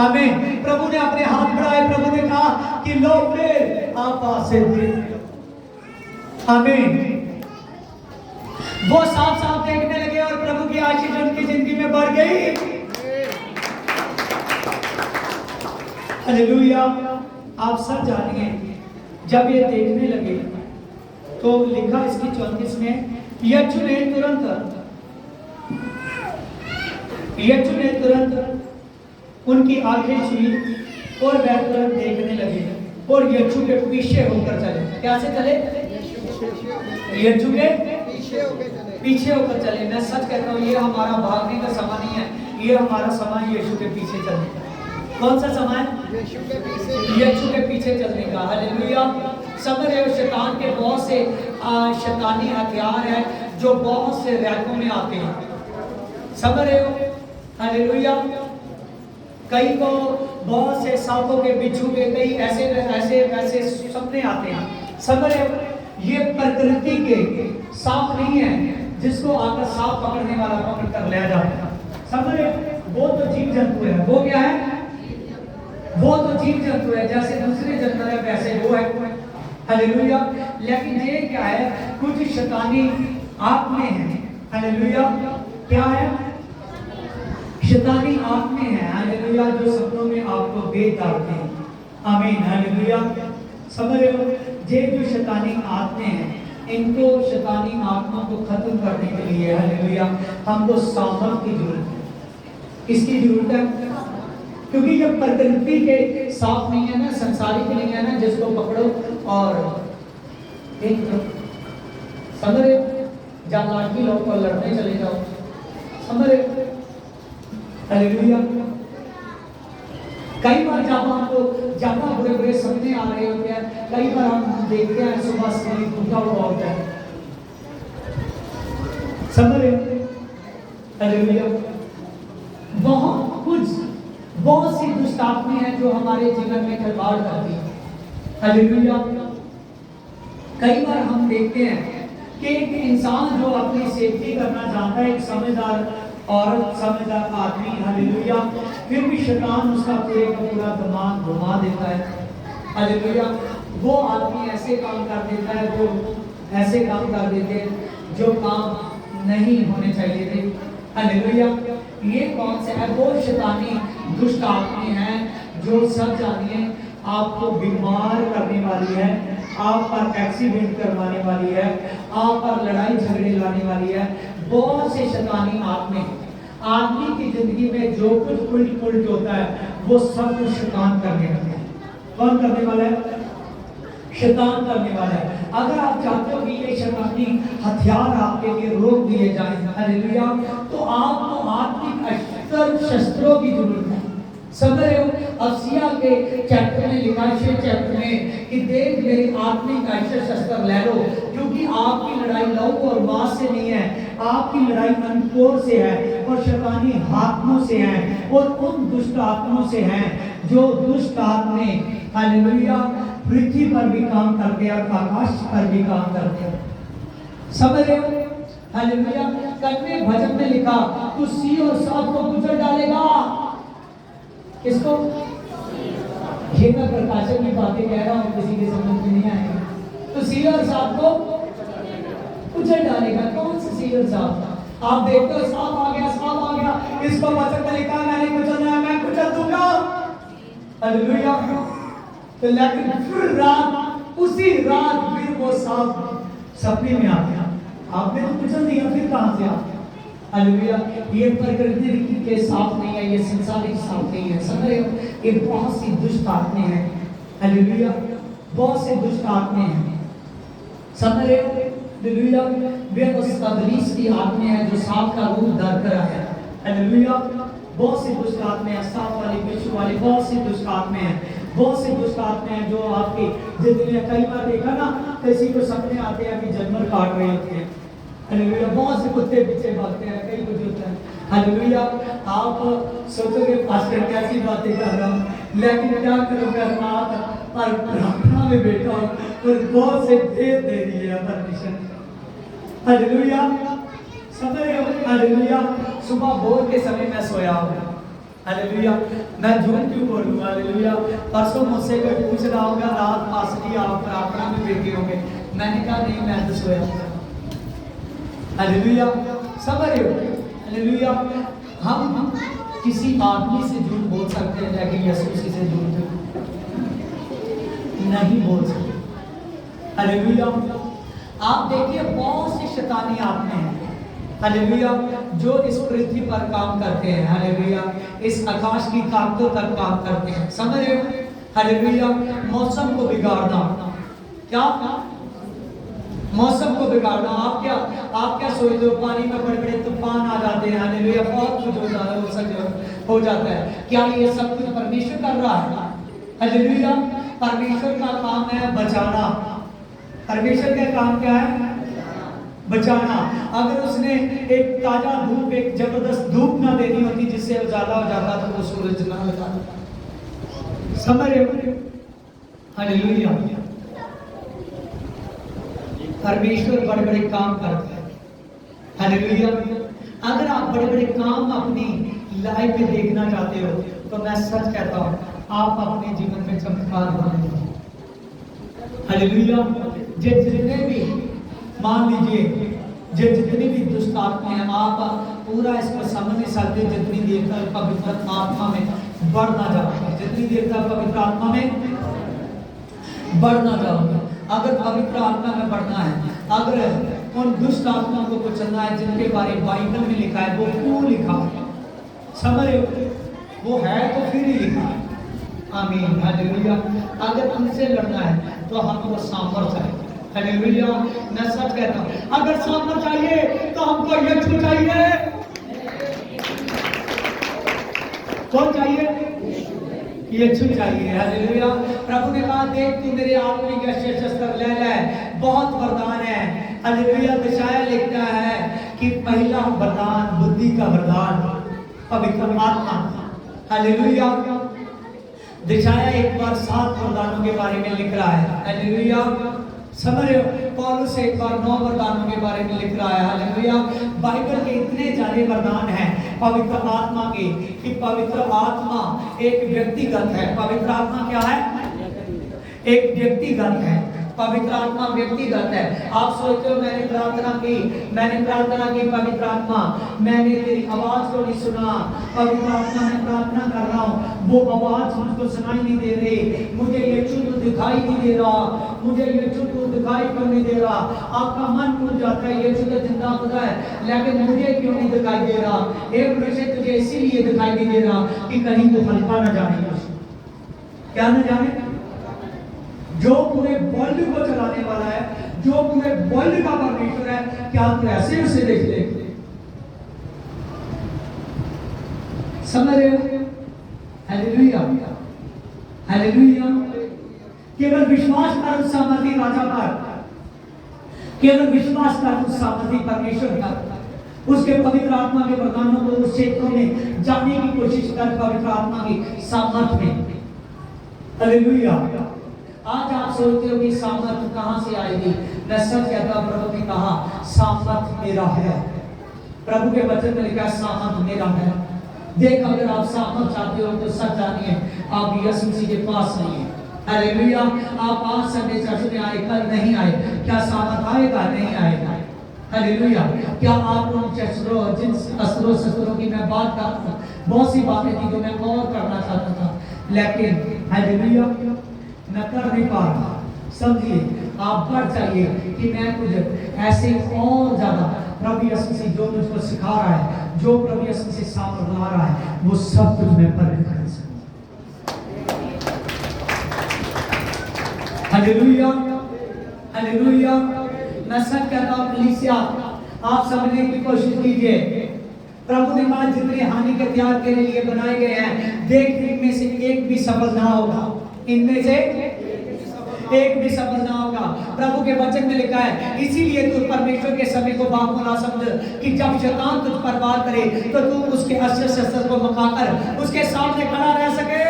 आमीन। प्रभु ने अपने हाथ बढ़ाए, प्रभु ने कहा कि लो फिर आप आशीर्वाद। आमीन। वो साफ साफ देखने लगे और प्रभु की आशीष उनकी जिंदगी में बढ़ गई। हालेलुया। आप सब जानिए, जब ये देखने लगे तो लिखा इसकी 34 में, यीशु ने तुरंत उनकी आंखें छुई और वह तुरंत देखने लगे और यीशु के पीछे होकर चले। कैसे चले? यीशु के पीछे होकर चले। मैं सच कहता हूँ ये हमारा भागने का समय नहीं है, ये हमारा समय यीशु के पीछे चलने का। कौन सा समय? यीशु के पीछे चलने का। हालेलुया। समझ रहे हो? शैतान के बहुत से शैतानी हथियार है जो बहुत से रैकों में आते हैं। समझ रहे हो? हालेलुया। कई को बहुत से सांपों के, बिच्छू के, कई ऐसे ऐसे वैसे सपने आते हैं। समझ रहे हो? ये प्रकृति के सांप नहीं है जिसको आकर सांप पकड़ने वाला पकड़ कर ले जाता है। समझ रहे हो? वो तो जीव जंतु है। वो क्या है? वो तो जीव जंतु है, जैसे दूसरे जानवर है वैसे वो है। हालेलुया। लेकिन ये क्या है, कुछ शैतानी आप में है। हालेलुया। क्या है? शैतानी आप में है। हालेलुया। जो सपनों में आपको भेद डालते हैं। आमीन। हालेलुया। समझ रहे हो? ये जो शैतानी आत्मे हैं, इनको शैतानी आत्मा को खत्म करने के लिए हालेलुया हमको सामर्थ की जरूरत है। किसकी जरूरत है? क्योंकि जब प्रकृति के साथ नहीं है ना, संसारिक नहीं है ना, जिसको पकड़ो और एक समझ रहे हो, जब लाठी लोग को लड़ने चले जाओ, समझ रहे हो? हालेलुया। कई बार जब हमको ज्यादा बुरे बुरे सपने आ रहे होते हैं, कई बार हम देखते हैं सुबह से टूटा हुआ होता है, समझ रहे हो? हालेलुया। बहुत सी दुष्ट आत्माएं हैं जो हमारे जीवन में खिलवाड़ करती है। हालेलुया। कई बार हम देखते हैं कि एक इंसान जो अपनी सेफ्टी करना चाहता है, एक समझदार औरत, समझदार आदमी, हालेलुया, फिर भी शैतान उसका पूरे का पूरा दिमाग घुमा देता है। हालेलुया। वो आदमी ऐसे काम कर देता है, जो ऐसे काम कर देते हैं जो काम नहीं होने चाहिए थे। हालेलुया। ये कौन से है? वो शैतानी दुष्ट आत्माएं हैं जो सब जानिए आपको बीमार करने वाली है, आप पर एक्सीडेंट करवाने वाली है, आप पर लड़ाई झगड़े लाने वाली है। बहुत से शैतानी आत्माएं आदमी की जिंदगी में जो कुछ उल्ट पुल्ट होता है वो सब कुछ शैतान करने वाला है। कौन करने वाला है? शैतान करने वाला है। अगर आप चाहते हो कि ये शैतानी हथियार आपके लिए रोक दिए जाएं, हालेलुया, तो आपको आत्मिक अस्त्र शस्त्रों की जरूरत है। समझ रहे हो? अफसिया के चैप्टर में लिखा है, 6 चैप्टर में, कि देख मेरे आत्मिक अस्त्र शस्त्र ले लो, क्योंकि आपकी लड़ाई लहू और मांस से नहीं है, आपकी लड़ाई अंतकोर से है और शैतानी आत्माओं से है और उन दुष्ट आत्माओं से है जो दुष्ट आत्माएं हालेलुया पृथ्वी पर भी काम करते हैं और आकाश पर भी काम करते हैं। समझ रहे हो? हालेलुया। कल भजन में लिखा, तू सी और सात को कुचल डालेगा। किसको? ये मैं प्रकाशक की बातें कह रहा हूँ, किसी के समझ में नहीं आएगा। तो सी और सात को कुचल डालेगा। कौन सा सी और सात? आप देखते हो सांप आ गया, सांप आ गया, इसको वचन में लिखा मैंने कुचलना है, मैं कुचल दूंगा। हालेलुया। तो लेकिन फिर रात, उसी रात फिर वो सांप सपने में आ गया, आपने तो कुचल दिया, फिर कहां से आ गया? हालेलुया। ये प्रकृति के साथ नहीं है, ये संसारिक साथ नहीं है। समझ रहे हो? ये बहुत सी दुष्ट आत्माएं हैं। हालेलुया। बहुत से दुष्ट आत्माएं हैं। समझ रहे हो? हालेलुया। वे उस इब्लीस की आत्माएं हैं जो सांप का रूप धार कर आया। हालेलुया। बहुत सी दुष्ट आत्माएं हैं, सांप वाली, बिच्छू वाली, बहुत सी दुष्ट आत्माएं हैं। बहुत से दुष्ट आत्माएं हैं जो आपकी जिंदगी में, कई बार देखा ना, किसी को सपने आते हैं कि जानवर काट रहे होते हैं। हालेलुया। बहुत से कुत्ते पीछे भागते हैं, कई कुछ होता है। हालेलुया। आप सोचोगे पास्टर कैसी बातें कर रहा हूँ, लेकिन क्या करूँगा, रात पर प्रार्थना में बैठा हूँ और बहुत से भेद दे दिए परमिशन। हालेलुया। समझ रहे हो? हालेलुया। सुबह भोर के समय मैं सोया हूँ। हालेलुया। मैं झूठ क्यों बोलूँगा? हालेलुया। परसों मुझसे कोई पूछ रहा होगा, रात पास्टर आप प्रार्थना में बैठे होंगे, मैंने कहा नहीं, मैं तो सोया हूँ। हालेलुया। समझ रहे हो? हालेलुया। हम किसी आदमी से झूठ बोल सकते हैं, लेकिन यीशु से झूठ नहीं बोल सकते। हालेलुया। आप देखिए बहुत सी शैतानी आत्माएं हैं, हालेलुया, जो इस पृथ्वी पर काम करते हैं। हालेलुया। इस आकाश की ताकतों तक काम करते हैं। समझ रहे हो? हालेलुया। मौसम को बिगाड़ना, क्या मौसम को बिगाड़ना। आप क्या सोचते हो? पानी में बड़े बड़े तूफान आ जाते हैं। हालेलुया। बहुत कुछ हो जाता है। क्या ये सब कुछ परमेश्वर कर रहा है? हालेलुया। परमेश्वर का काम है बचाना। परमेश्वर का काम क्या है? बचाना। अगर उसने एक ताजा धूप, एक जबरदस्त धूप ना देनी होती जिससे उजाला हो जाता तो वो सूरज ना लगाता। समझ रहे हो? हालेलुया। परमेश्वर बड़े बड़े काम करता है। हालेलुया। अगर आप बड़े बड़े काम अपनी लाइफ में देखना चाहते हो तो मैं सच कहता हूं, आप अपने जीवन में चमत्कार बनाएंगे। हालेलुया। जितने भी मान लीजिए जितनी भी दुष्ट आत्माएं हैं, आप पूरा इसको समझ नहीं सकते जितनी देर तक पवित्र आत्मा में बढ़ना जाओगे, जितनी देर तक पवित्र आत्मा में बढ़ना जाओगे। अगर पवित्र आत्मा में बढ़ना है, अगर उन दुष्ट आत्माओं को कुचलना है जिनके बारे में बाइबल में लिखा है, वो क्यों लिखा है समझ रहे हो? वो है तो फिर ही लिखा है। आमीन हालेलुया। अगर उनसे लड़ना है तो हमको सामर्थ्य चाहिए। हालेलुया। मैं सच कहता हूँ, अगर सामर्थ्य चाहिए तो हमको यीशु चाहिए। कौन चाहिए? यीशु चाहिए। हालेलुया। प्रभु ने कहा देख तू मेरे आत्मिक शस्त्र ले ले, बहुत वरदान है। हालेलुया। यशायाह लिखता है कि पहला वरदान बुद्धि का वरदान पवित्र आत्मा। हालेलुया। यशायाह एक बार 7 वरदानों के बारे में लिख रहा है। हालेलुया। समझ रहे हो? पौलुस एक बार 9 वरदानों के बारे में लिख रहा है। हालेलुया। बाइबल के इतने ज्यादा वरदान हैं पवित्र आत्मा के कि पवित्र आत्मा एक व्यक्तिगत है। पवित्र आत्मा क्या है? एक व्यक्तिगत है। पवित्र आत्मा व्यक्तिगत है। आप सोचते हो मैंने प्रार्थना की पवित्र आत्मा मैंने तेरी आवाज को नहीं सुना, पवित्र आत्मा मैं प्रार्थना कर रहा हूँ, वो आवाज मुझको सुनाई नहीं दे रही, मुझे यीशु तो दिखाई नहीं दे रहा, मुझे यीशु तो दिखाई क्यों नहीं दे रहा। आपका मन टूट जाता है, यीशु तो जिंदा खुदा है लेकिन मुझे क्यों नहीं दिखाई दे रहा। एक मनुष्य तुझे इसीलिए दिखाई नहीं दे रहा कि कहीं वो हल्का न जाने। क्या न जाने? जो पूरे वर्ल्ड को चलाने वाला है, जो पूरे वर्ल्ड का परमेश्वर है, क्या तू ऐसे उसे देख ले? समझ रहे हो? हालेलुया। हालेलुया। केवल विश्वास कर उस सामर्थी राजा पर, केवल विश्वास कर उस सामर्थी परमेश्वर पर, उसके पवित्र आत्मा के वरदानों को उस क्षेत्रों में जानने की कोशिश कर, पवित्र आत्मा की सामर्थ में। हालेलुया। आज आप सोचते हो कि सामर्थ कहां से आएगी? मैं सच कहता हूं, प्रभु ने कहा सामर्थ मेरा है। प्रभु के वचन में लिखा है सामर्थ मेरा है। देख अगर आप सामर्थ चाहते हो तो सच जानिए आप यीशु मसीह के पास नहीं है। हालेलुया। आप आज संडे चर्च में आए, कल नहीं आए, क्या सामर्थ आएगा? नहीं आएगा। हालेलुया। क्या आप उन जिन अस्त्रों की मैं बात करता हूँ, बहुत सी बातें थी जो मैं और करना चाहता था लेकिन हालेलुया मैं कर नहीं पा रहा। समझिए आप बढ़ चाहिए कि मैं कुछ ऐसे और ज्यादा प्रभु यीशु मसीह जो मुझको सिखा रहा है, जो प्रभु यीशु मसीह सामर्थ ला रहा है, वो सब कुछ मैं पर कर सकूं। हालेलुया। हालेलुया। मैं सच कहता हूं कलीसिया, आप समझने की कोशिश कीजिए। प्रभु ने कहा जितने हानि के हथियार तेरे लिए बनाए गए हैं, देख इनमें से एक भी सफल ना होगा, इनमें से एक भी सफल ना होगा। प्रभु के वचन में लिखा है इसीलिए तू परमेश्वर के समय को बामुला समझ कि जब शैतान तुझ पर वार करे तो तू उसके अस्त्र शस्त्र को मकाकर उसके सामने खड़ा रह सके।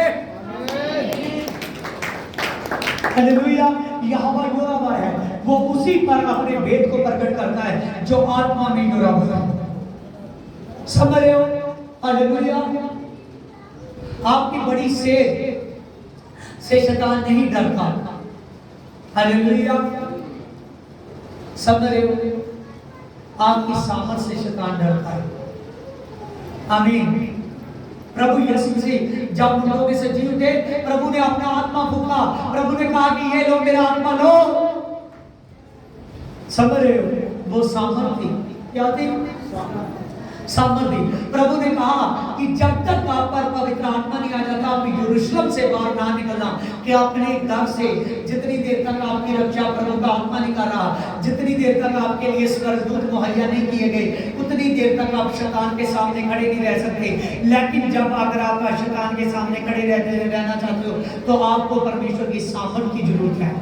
हालेलुया। यहोवा योराबा है, वो उसी पर अपने भेद को प्रकट करता है जो आत्मा में योराबा है। समझ रहे हो? हालेलुया। आपकी बड़ी से शैतान नहीं डरता। हालेलुया। समझ रहे हो? आपकी सामर्थ से शैतान डरता है। आमीन। प्रभु यीशु मसीह जब मुर्दों में से जी उठे, प्रभु ने अपना आत्मा फूंका, प्रभु ने कहा कि ये लो मेरा आत्मा लो। समझ रहे हो? वो सामर्थ थी। क्या थी? सामर्थी। प्रभु ने कहा कि जब तक आप पर पवित्र आत्मा नहीं आ जाता आप यरूशलेम से बाहर ना निकलना, कि अपने घर से जितनी देर तक आपकी रक्षा प्रभु का आत्मा नहीं कर रहा, जितनी देर तक आपके लिए स्वर्गदूत मुहैया नहीं किए गए, उतनी देर तक आप शैतान के सामने खड़े नहीं रह सकते। लेकिन जब अगर आप शैतान के सामने खड़े रहना चाहते हो तो आपको परमेश्वर की सामर्थ की जरूरत है।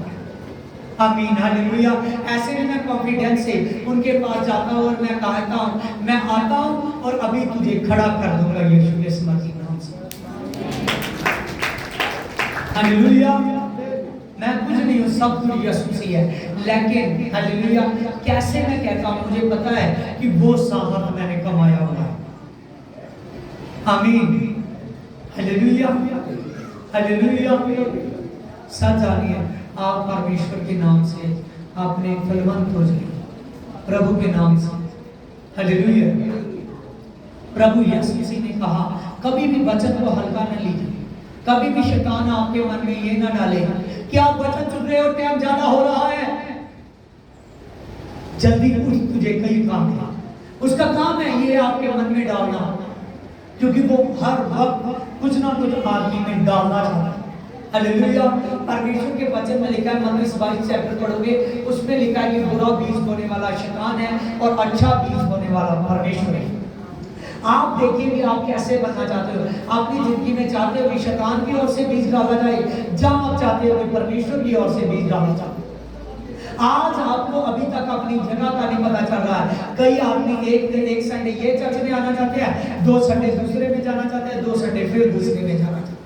आमीन। हालेलुया। ऐसे में मैं कॉन्फिडेंस से उनके पास जाता हूँ और मैं कहता हूँ मैं आता हूँ और अभी तुझे खड़ा कर दूंगा यीशु के मसीह के नाम से। हालेलुया। मैं कुछ नहीं हूँ, सब कुछ यीशु मसीह है। लेकिन हालेलुया कैसे मैं कहता हूँ, मुझे पता है कि वो सामर्थ मैंने कमाया हुआ है। आमीन। हालेलुया। हालेलुया। सच जानिए आप परमेश्वर के नाम से अपने फलवंत हो जाए, प्रभु के नाम से। हालेलुया। प्रभु यीशु मसीह ने कहा कभी भी वचन को हल्का न लीजिए, कभी भी शैतान आपके मन में ये ना डाले कि आप वचन सुन रहे हो, टाइम ज्यादा हो रहा है, जल्दी उठ, तुझे कई काम है। उसका काम है ये आपके मन में डालना, क्योंकि वो हर वक्त कुछ ना कुछ आदमी में डालना चाहता है। हालेलुया। परमेश्वर के वचन में लिखा है, मत्ती 22 चैप्टर पढ़ोगे, उसमें लिखा है कि बुरा बीज बोने वाला शैतान है और अच्छा बीज बोने वाला परमेश्वर है। आप देखिए कि आप कैसे बनना चाहते हो। अपनी जिंदगी में चाहते हो कि शैतान की ओर से बीज डाला जाए, जहां आप चाहते हो कि परमेश्वर की ओर से बीज डाला जाए। आज आपको अभी तक अपनी जगह का नहीं पता चल रहा है। कई आदमी एक संडे ये चर्च में आना चाहते हैं, 2 संडे दूसरे में जाना चाहते हैं, 2 संडे फिर दूसरे में जाना चाहते हैं।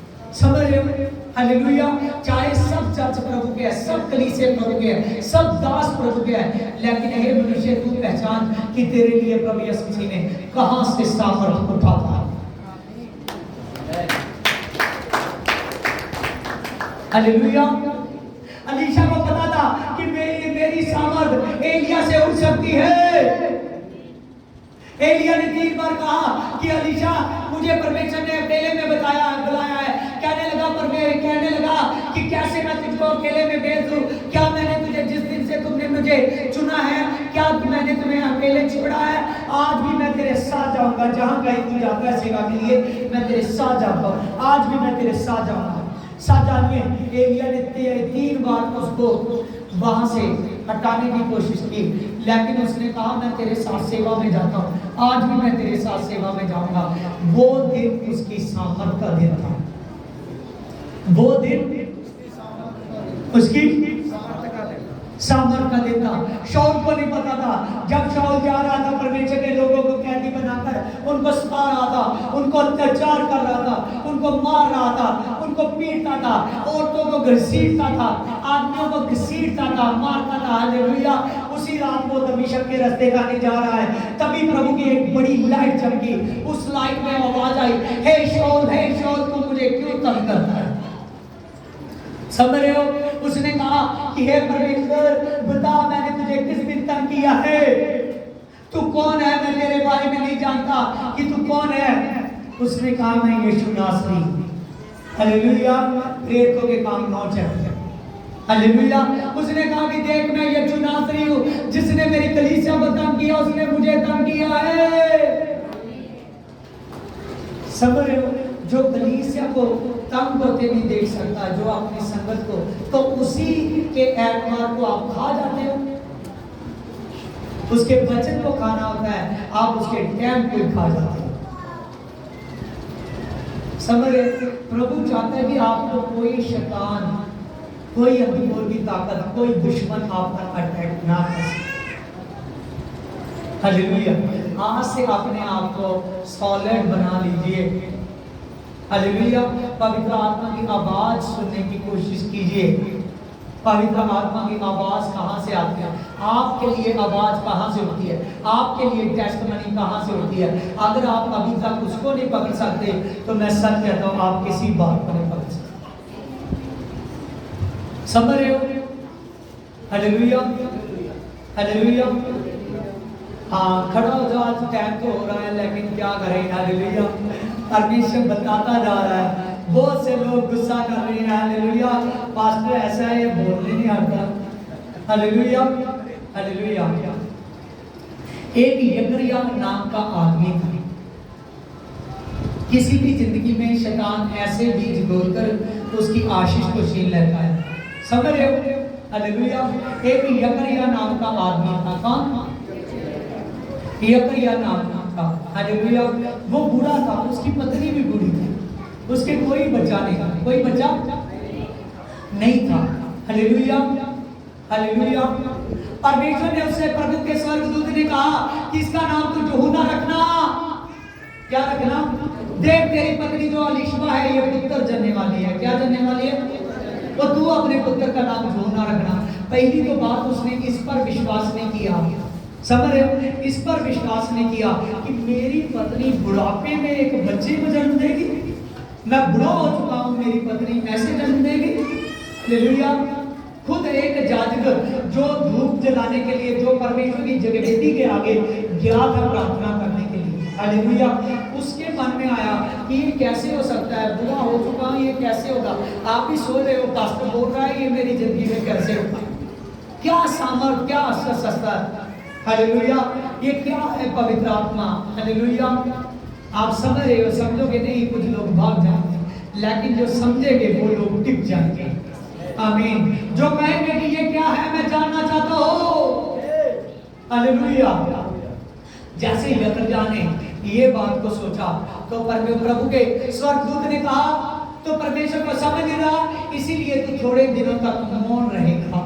समझ रहे हो? हालेलुया। चाहे सब चर्च प्रभु के हैं, सब कलीसिया प्रभु के हैं, सब दास प्रभु के हैं, लेकिन हे मनुष्य तू पहचान कि तेरे लिए प्रभु यीशु मसीह ने कहां से सामर्थ उठा था। हालेलुया। अलीशा को पता था कि मेरी सामर्थ एलिया से उठ सकती है। एलिया ने 3 बार कहा कि अलीशा मुझे परमेश्वर ने अकेले में बुलाया है। कहने लगा कि कैसे मैं तुझको अकेले में भेज दूं? क्या मैंने तुझे जिस दिन से तुमने मुझे चुना है, क्या मैंने तुम्हें अकेले छोड़ा है? आज भी मैं तेरे साथ जाऊंगा, जहां कहीं तू जाता है सेवा के लिए मैं तेरे साथ जाऊंगा। आज भी मैं तेरे साथ जाऊंगा। साथ में एलिया ने 3 बार उसको वहां से हटाने की कोशिश की, लेकिन उसने कहा मैं तेरे साथ सेवा में जाता हूं, आज भी मैं तेरे साथ सेवा में जाऊंगा। वो दिन उसकी सामर्थ का दिन था। वो दिन उसकी सामर्थ का दिन था। शाऊल को नहीं पता था। जब शाऊल जा रहा था परमेश्वर के लोगों को कैदी बनाकर उनको सता रहा था, उनको अत्याचार कर रहा था, उनको मार रहा था, उनको पीटता था, औरतों को घसीटता था, आदमियों को घसीटता था, मारता था। हालेलुया। उसी रात वो दमिश्क के रास्ते जाने जा रहा है, तभी प्रभु की एक बड़ी लाइट चमकी। उस लाइट में आवाज आई, हे शाऊल तू मुझे क्यों तंग करता है? समझ रहे हो? उसने कहा कि हे परमेश्वर बता मैंने तुझे किस दिन तंग किया है? तू कौन है? मैं तेरे बारे में नहीं जानता कि तू कौन है। उसने कहा मैं यीशु नासरी। हालेलुया। प्रेरितों के काम 9 चैप्टर। हालेलुया। उसने कहा कि देख मैं यीशु नासरी हूं, जिसने मेरी कलीसिया को तंग किया उसने मुझे तंग किया है। समझ रहे हो? जो कलीसिया को तंग होते नहीं देख सकता, जो अपनी संगत को, तो उसी के एतवार को आप खा जाते हो। उसके वचन को खाना होता है, आप उसके टाइम को खा जाते हो। समझ रहे? प्रभु चाहता है कि आपको कोई शैतान, कोई अंधकार की ताकत, कोई दुश्मन आप पर अटैक ना कर सके। हालेलुया। आज से अपने आप को सॉलिड बना लीजिए। हालेलुया। पवित्र आत्मा की आवाज सुनने की कोशिश कीजिए। पवित्र आत्मा की आवाज कहां से आती है? आपके लिए आवाज कहां से होती है? आपके लिए टेस्टमनी कहां से होती है? अगर आप अभी तक उसको नहीं पकड़ सकते तो मैं सच कहता हूं आप किसी बात को नहीं पकड़ सकते। समझ रहे हो? हालेलुया। हालेलुया। हाँ, खड़ा हो जाओ। आज टाइम तो हो रहा है, लेकिन क्या करें? हालेलुया। परमेश्वर बताता जा रहा है। बहुत से लोग गुस्सा कर रहे हैं। हालेलुया। पास्टर ऐसा है, बोलने नहीं आता। हालेलुया। हालेलुया। एक यकरिया नाम का आदमी था। किसी भी जिंदगी में शैतान ऐसे बीज बोलकर उसकी आशीष को छीन लेता है। समझ रहे हो? हालेलुया। एक यकरिया नाम का आदमी था। कौन? यकरिया नाम था। हालेलुया। वो बूढ़ा था, उसकी पत्नी भी बूढ़ी थी, उसके कोई बच्चा नहीं था। कोई बच्चा नहीं था। हालेलुया। हालेलुया। परमेश्वर ने उससे, प्रभु के स्वर्गदूत ने कहा कि इसका नाम तू यूहन्ना रखना। क्या रखना? देख तेरी पत्नी जो अलीशबा है, ये पुत्र जन्ने वाली है। क्या जन्ने वाली है? तो तू अपने पुत्र का नाम यूहन्ना रखना। पहली तो बात उसने इस पर विश्वास नहीं किया। समझ रहे हो? इस पर विश्वास नहीं किया कि मेरी पत्नी बुढ़ापे में एक बच्चे को जन्म देगी। मैं बुढ़ा हो चुका हूं, मेरी पत्नी ऐसे जन्म देगी। हालेलुया। खुद एक याजक जो धूप जलाने के लिए, जो परमेश्वर की जगवेदी के आगे गया था प्रार्थना करने के लिए, हालेलुया, उसके मन में आया कि ये कैसे हो सकता है, बुरा हो चुका हूं, ये कैसे होगा। आप भी सोच रहे हो, पास्टर बोल रहा है ये मेरी जिंदगी में कैसे होगा, क्या सामर्थ, क्या सस्ता है, हालेलुया, ये क्या है पवित्र आत्मा, हालेलुया। आप समझ रहे हो, समझोगे नहीं, कुछ लोग भाग जाएंगे, लेकिन जो समझेंगे वो लोग टिक जाएंगे, आमीन। जो कहेंगे कि ये क्या है, मैं जानना चाहता हूं, हालेलुया। जैसे यकरया ने ये बात को सोचा तो प्रभु के स्वर्गदूत ने कहा, तो परमेश्वर को समझ नहीं रहा, इसीलिए तू थोड़े दिनों तक मौन रहेगा।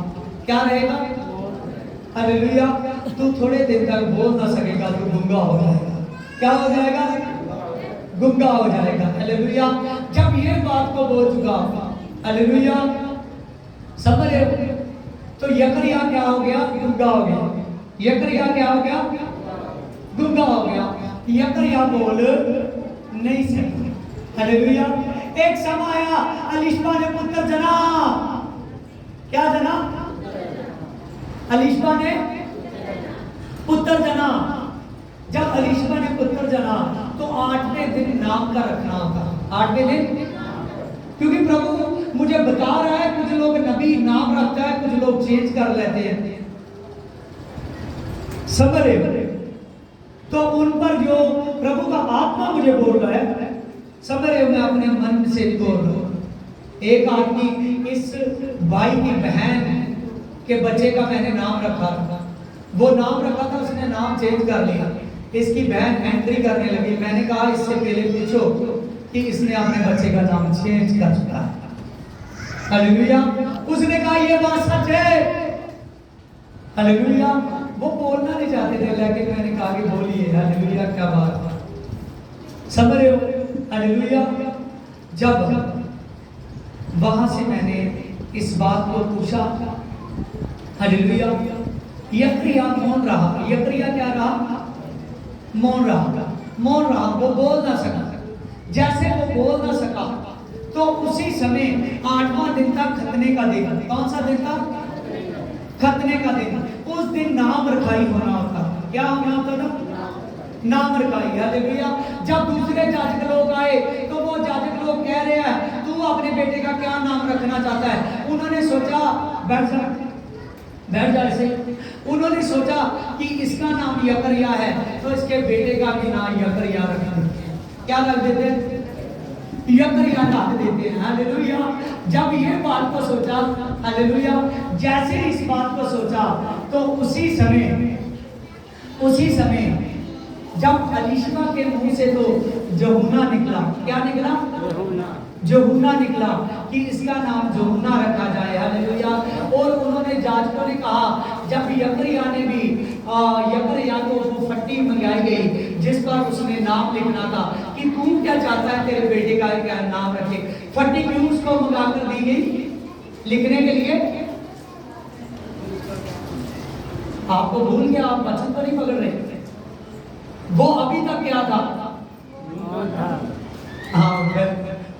क्या रहेगा, हालेलुया, तू थोड़े दिन तक बोल ना सकेगा, तू गूंगा हो जाएगा। क्या हो जाएगा, गूंगा हो जाएगा, हालेलुया। जब ये बात को बोल चुका, हालेलुया, समझ रहे हो, तो यकरया क्या हो गया, गूंगा हो गया। यकरया क्या हो गया, गूंगा हो गया। यकरया बोल नहीं सकता, हालेलुया। एक समय आया, अलीशबा ने पुत्र जना। क्या जना, अलीशबा ने पुत्र जना। जब अलीशबा ने पुत्र जना तो 8वें दिन नाम का रखना था, 8वें दिन, क्योंकि प्रभु मुझे बता रहा है कुछ लोग नबी नाम रखता है, कुछ लोग चेंज कर लेते हैं, समझ रहे हो। तो उन पर जो प्रभु का आत्मा मुझे बोल रहा है, समझ रहे हो, मैं अपने मन से बोल रहा हूं। एक आदमी, इस भाई की बहन के बच्चे का मैंने नाम रखा था, वो नाम रखा था, उसने नाम चेंज कर लिया। इसकी बहन एंट्री करने लगी, मैंने कहा इससे पहले पूछो कि इसने अपने बच्चे का नाम चेंज कर चुका है, हालेलुया। उसने कहा ये बात सच है, हालेलुया। वो बोलना नहीं चाहते थे, लेकिन मैंने कहा कि बोलिए, हालेलुया, क्या बात है, समझ रहे हो, हालेलुया। जब वहां से मैंने इस बात को पूछा, हालेलुया, यकरया मौन रहा। यकरया क्या रहा, मौन रहा, मौन रहा, वो बोल ना सका। जैसे वो बोल ना सका तो उसी समय 8वां दिन था, खतने का दिन। कौन सा दिन था, खतने का दिन। उस दिन नाम रखाई होना होता, क्या होना होता था, नाम रखाई, हालेलुया। जब दूसरे जाजक लोग आए तो वो जाजक लोग कह रहे हैं तू अपने बेटे का क्या नाम रखना चाहता है। उन्होंने सोचा, बैठ जा ऐसे, उन्होंने सोचा कि इसका नाम यकरया है तो इसके बेटे का भी नाम यकरया रख देते हैं। क्या रख देते हैं, यकरया रख देते हैं, हालेलुया। जब ये बात को सोचा, हालेलुया, जैसे इस बात को सोचा तो उसी समय जब अलीशबा के मुंह से तो जहुन्ना निकला। क्या निकला, जहुन्ना निकला कि इसका नाम जहुन्ना रखा जाए, हालेलुया। और उन्होंने जाजकों ने कहा, जब यकरया ने भी यकरया को वो फट्टी मंगाई गई जिस पर उसने नाम लिखना था कि तू क्या चाहता है तेरे बेटे का क्या नाम रखे, फट्टी क्यों उसको मंगा कर दी गई लिखने के लिए। आपको भूल गया, आप वचन तो नहीं पकड़ रहे। वो अभी तक क्या था, हाँ,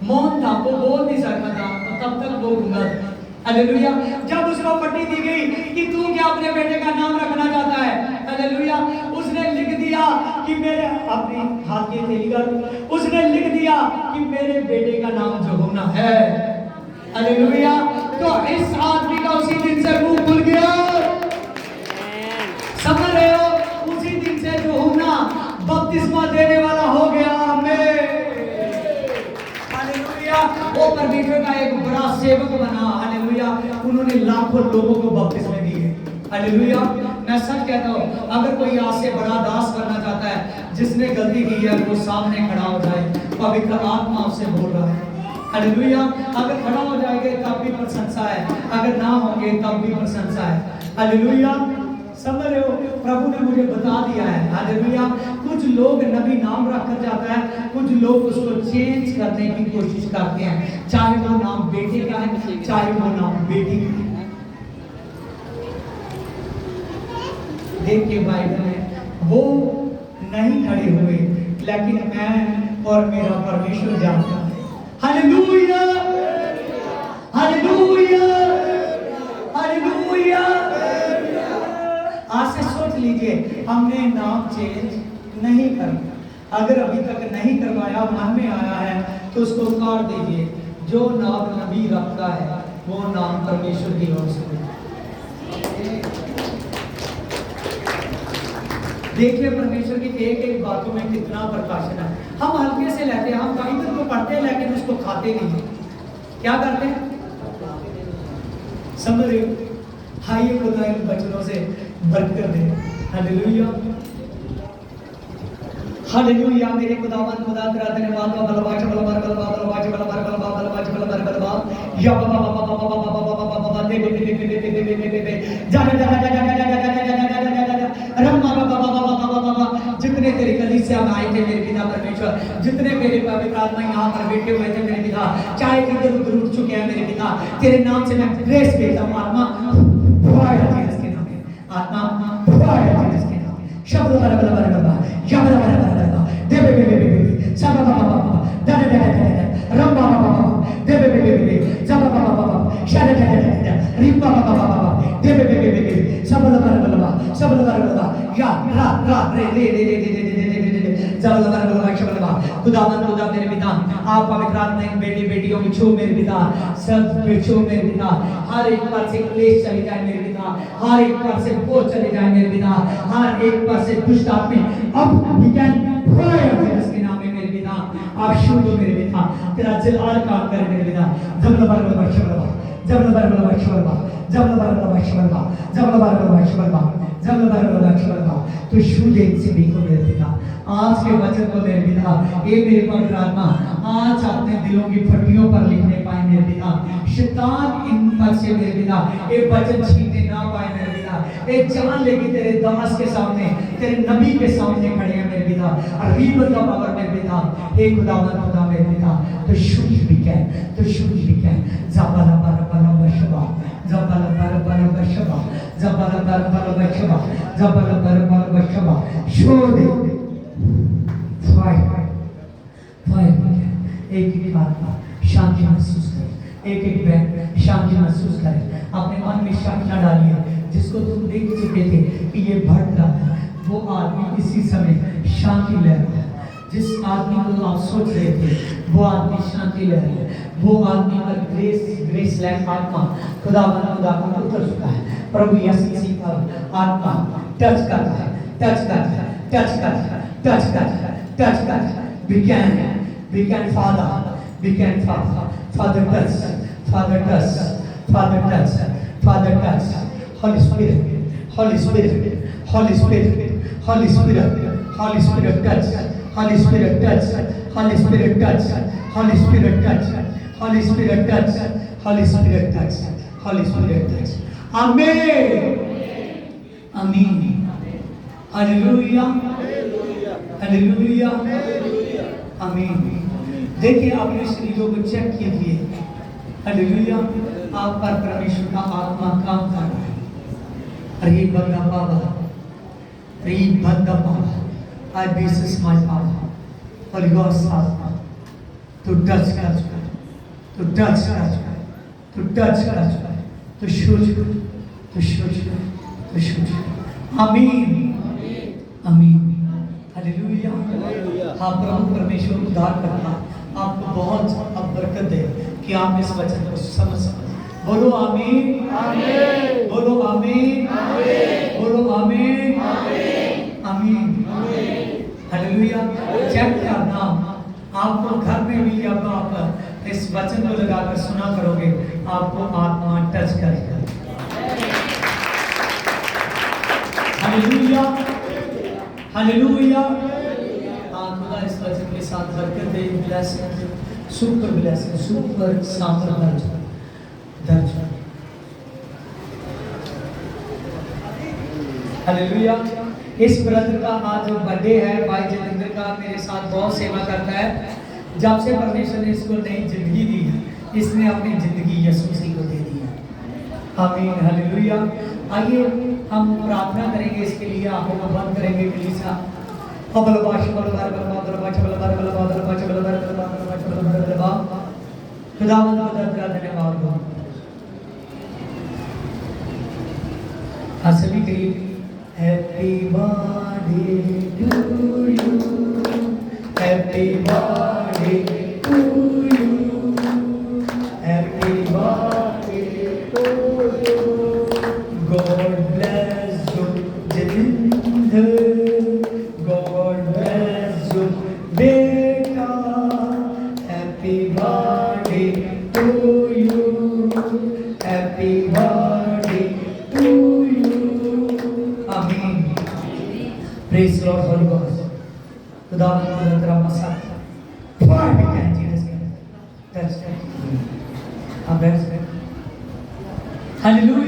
मौन था, वो बोल नहीं सकता था, तब तक वो गूंगा था, हालेलुया। जब उसको पट्टी दी गई कि तू क्या अपने बेटे का नाम रखना चाहता है, हालेलुया, उसने लिख दिया कि मेरे, अपने हाथ की थैली कर, उसने लिख दिया कि मेरे बेटे का नाम जहुन्ना है, हालेलुया। तो इस आदमी का उसी दिन से मुंह खुल गया, समझ रहे हो, उसी दिन से जहुन्ना बपतिस्मा देने वाला हो गया, हालेलुया। वो परमेश्वर का एक बड़ा सेवक बना, हालेलुया। उन्होंने लाखों लोगों को बपतिस्मे दिए, हालेलुया। मैं सच कहता हूँ, अगर कोई आज से बड़ा दास करना चाहता है, जिसने गलती की है वो सामने खड़ा हो जाए, पवित्र आत्मा उससे बोल रहा है, हालेलुया। अगर खड़ा हो जाएंगे तब भी प्रशंसा है, अगर ना होंगे तब भी प्रशंसा है, हालेलुया। समझ रहे हो, प्रभु ने मुझे बता दिया है, हालेलुया। कुछ लोग नबी नाम रखकर जाता है, कुछ लोग उसको चेंज करने की कोशिश करते हैं, चाहे वो नाम बेटे का है, चाहे वो नाम बेटी का है। देखिए बाइबल में वो नहीं खड़े हुए, लेकिन मैं और मेरा परमेश्वर जानता है, हालेलुया, हालेलुया, आज से सोच लीजिए हमने नाम चेंज नहीं करना। अगर अभी तक नहीं करवाया, मन में आया है तो उसको काट दीजिए। जो नाम नबी रखता है वो नाम परमेश्वर की ओर से। देखिए परमेश्वर की एक एक बातों में कितना प्रकाशन है। हम हल्के से लेते हैं, हम बाइबल को पढ़ते हैं लेकिन उसको खाते नहीं। क्या करते हैं? समझ रहे हो? आइए खुदा इन बचनों से बरकत दे। Hallelujah, hallelujah. मेरे खुदावंद खुदा तेरा धन्यवाद बा बलवाच बलवार बलवा बलवाच बलवार बलवा बलवाच बलवार बलवा या बाबा बाबा बाबा बाबा बाबा बाबा दे दे दे दे दे दे दे दे दे जा जा जा जा जा जा रम्मा बाबा बाबा बाबा बाबा। जितने तेरी कलीसिया में आए थे मेरे पिता परमेश्वर, जितने मेरे पवित्र आत्मा यहाँ पर बैठे हुए थे मेरे पिता, चाहे इधर उधर उठ चुके हैं मेरे पिता, तेरे नाम से मैं ग्रेस भेजता हूँ। आत्मा फुआया जीसस के नाम में, आत्मा फुआया जीसस के नाम में। शब्द बरा बरा बरा बरा या बरा बरा बरा बरा दे बे बे बे बे सब बाबा बाबा दा दा दा दा रम बाबा बाबा दे बे बे बे सब बाबा बाबा शादा दा दा दा रिम बाबा बाबा दे बे बे बे सब बरा बरा सब बरा बरा या रा रा रे ले ले ले ले जब लगा बलवा शबलवा खुदावन खुदा मेरे पिता, आप पवित्र आत्मा इन बेटी बेटियों की छू मेरे पिता, सब पे छू मेरे पिता। हर एक पर से क्लेश चले जाए मेरे पिता, हर एक पर से बोझ चले जाए मेरे पिता, हर एक पर से दुष्ट आत्मा अब वी कैन फायर जिसके नाम में मेरे पिता आप शुद्ध हो मेरे पिता। तेरा जलाल काम कर मेरे पिता। जब लगा बलवा शबलवा जब लगा बलवा शबलवा जब लगा बलवा शबलवा जब लगा बलवा शबलवा जब लगा बलवा शबलवा तो शुद्ध से भी को मेरे पिता। आज के वचन को मेरे पिता, ये मेरे पवित्र आत्मा आज अपने दिलों की फटियों पर लिखने पाए मेरे पिता। शैतान इन पर से मेरे पिता ये वचन छीनने ना पाए मेरे पिता। ये जान ले कि तेरे दास के सामने, तेरे नबी के सामने खड़े हैं मेरे पिता। और रीबत का पावर मेरे पिता, हे खुदावंद खुदा मेरे पिता, तो शुद्ध भी कह, तो शुद्ध भी कह। जबाला बारा बारा बशबा जबाला बारा बारा बशबा जबाला बारा बारा बशबा जबाला बारा बारा बशबा शोध एक एक बात शांति महसूस करें, एक एक बैठ शांति महसूस करें। अपने मन में शक न डालिए। जिसको तुम देख चुके थे कि ये बढ़ रहा है, वो आदमी इसी समय शांति ले रहा है। जिस आदमी को आप सोच रहे थे वो आदमी शांति ले रहा है। वो आदमी का ग्रेस लैंड आत्मा खुदा को उतर चुका है। प्रभु यीशु मसीह का आत्मा टच करता है, टच करता है, टच करता है, टच करता है, टच करता है। We can Father touch, Father touch, Father touch, Father touch. Holy Spirit, Holy Spirit, Holy Spirit, Holy Spirit, Holy Spirit touch, Holy Spirit touch, Holy Spirit touch, Holy Spirit touch, Holy Spirit touch, Holy Spirit touch, Holy Spirit touch. Amen. Amen. Hallelujah. Hallelujah. Amen. देखिए अपने शरीरों को चेक कीजिए। हालेलुया, आप पर परमेश्वर का आत्मा काम कर रहा है। अरे बंदा बाबा, अरे बंदा बाबा, आई बेसिस माय पावर और योर आत्मा तो टच कर चुका है, तो टच कर चुका है, तो टच कर चुका है, तो छू चुका है, तो छू चुका है, तो छू चुका है। आमीन, आमीन, हालेलुया। हाँ, प्रभु परमेश्वर उद्धार करना आपको बहुत अब बरकत दे कि आप इस वचन को समझ सकें। बोलो आमीन, आमीन, बोलो आमीन, आमीन, बोलो आमीन, आमीन, आमीन, हालेलुया। चेक करना, आपको घर में भी जब आप इस वचन को लगाकर सुना करोगे आपको आत्मा टच करेगा। Hallelujah, hallelujah. खुदा इस वचन के साथ बरकत दे, ब्लेसिंग, सुपर ब्लेसिंग, सुपर सामर दर्ज। हालेलुया। इस ब्रदर का आज बर्थडे है, भाई जितेंद्र का, मेरे साथ बहुत सेवा करता है। जब से परमेश्वर ने इसको नई जिंदगी दी है, इसने अपनी जिंदगी यीशु मसीह को दे दी है। आमीन, हालेलुया। आइए हम प्रार्थना करेंगे इसके लिए, आंखों को बंद करेंगे कलीसिया। खुदावंद का धन्यवाद हो। सभी करीब happy birthday to you, happy birthday to you, happy birthday to you. God bless you Jitendra, God bless you बेटा, happy birthday to you, happy birthday to you. आमीन। Praise lord holy God. खुदा तेरा मसा for we can Jesus that's it. हम बैठ सकते हैं। हालेलुया।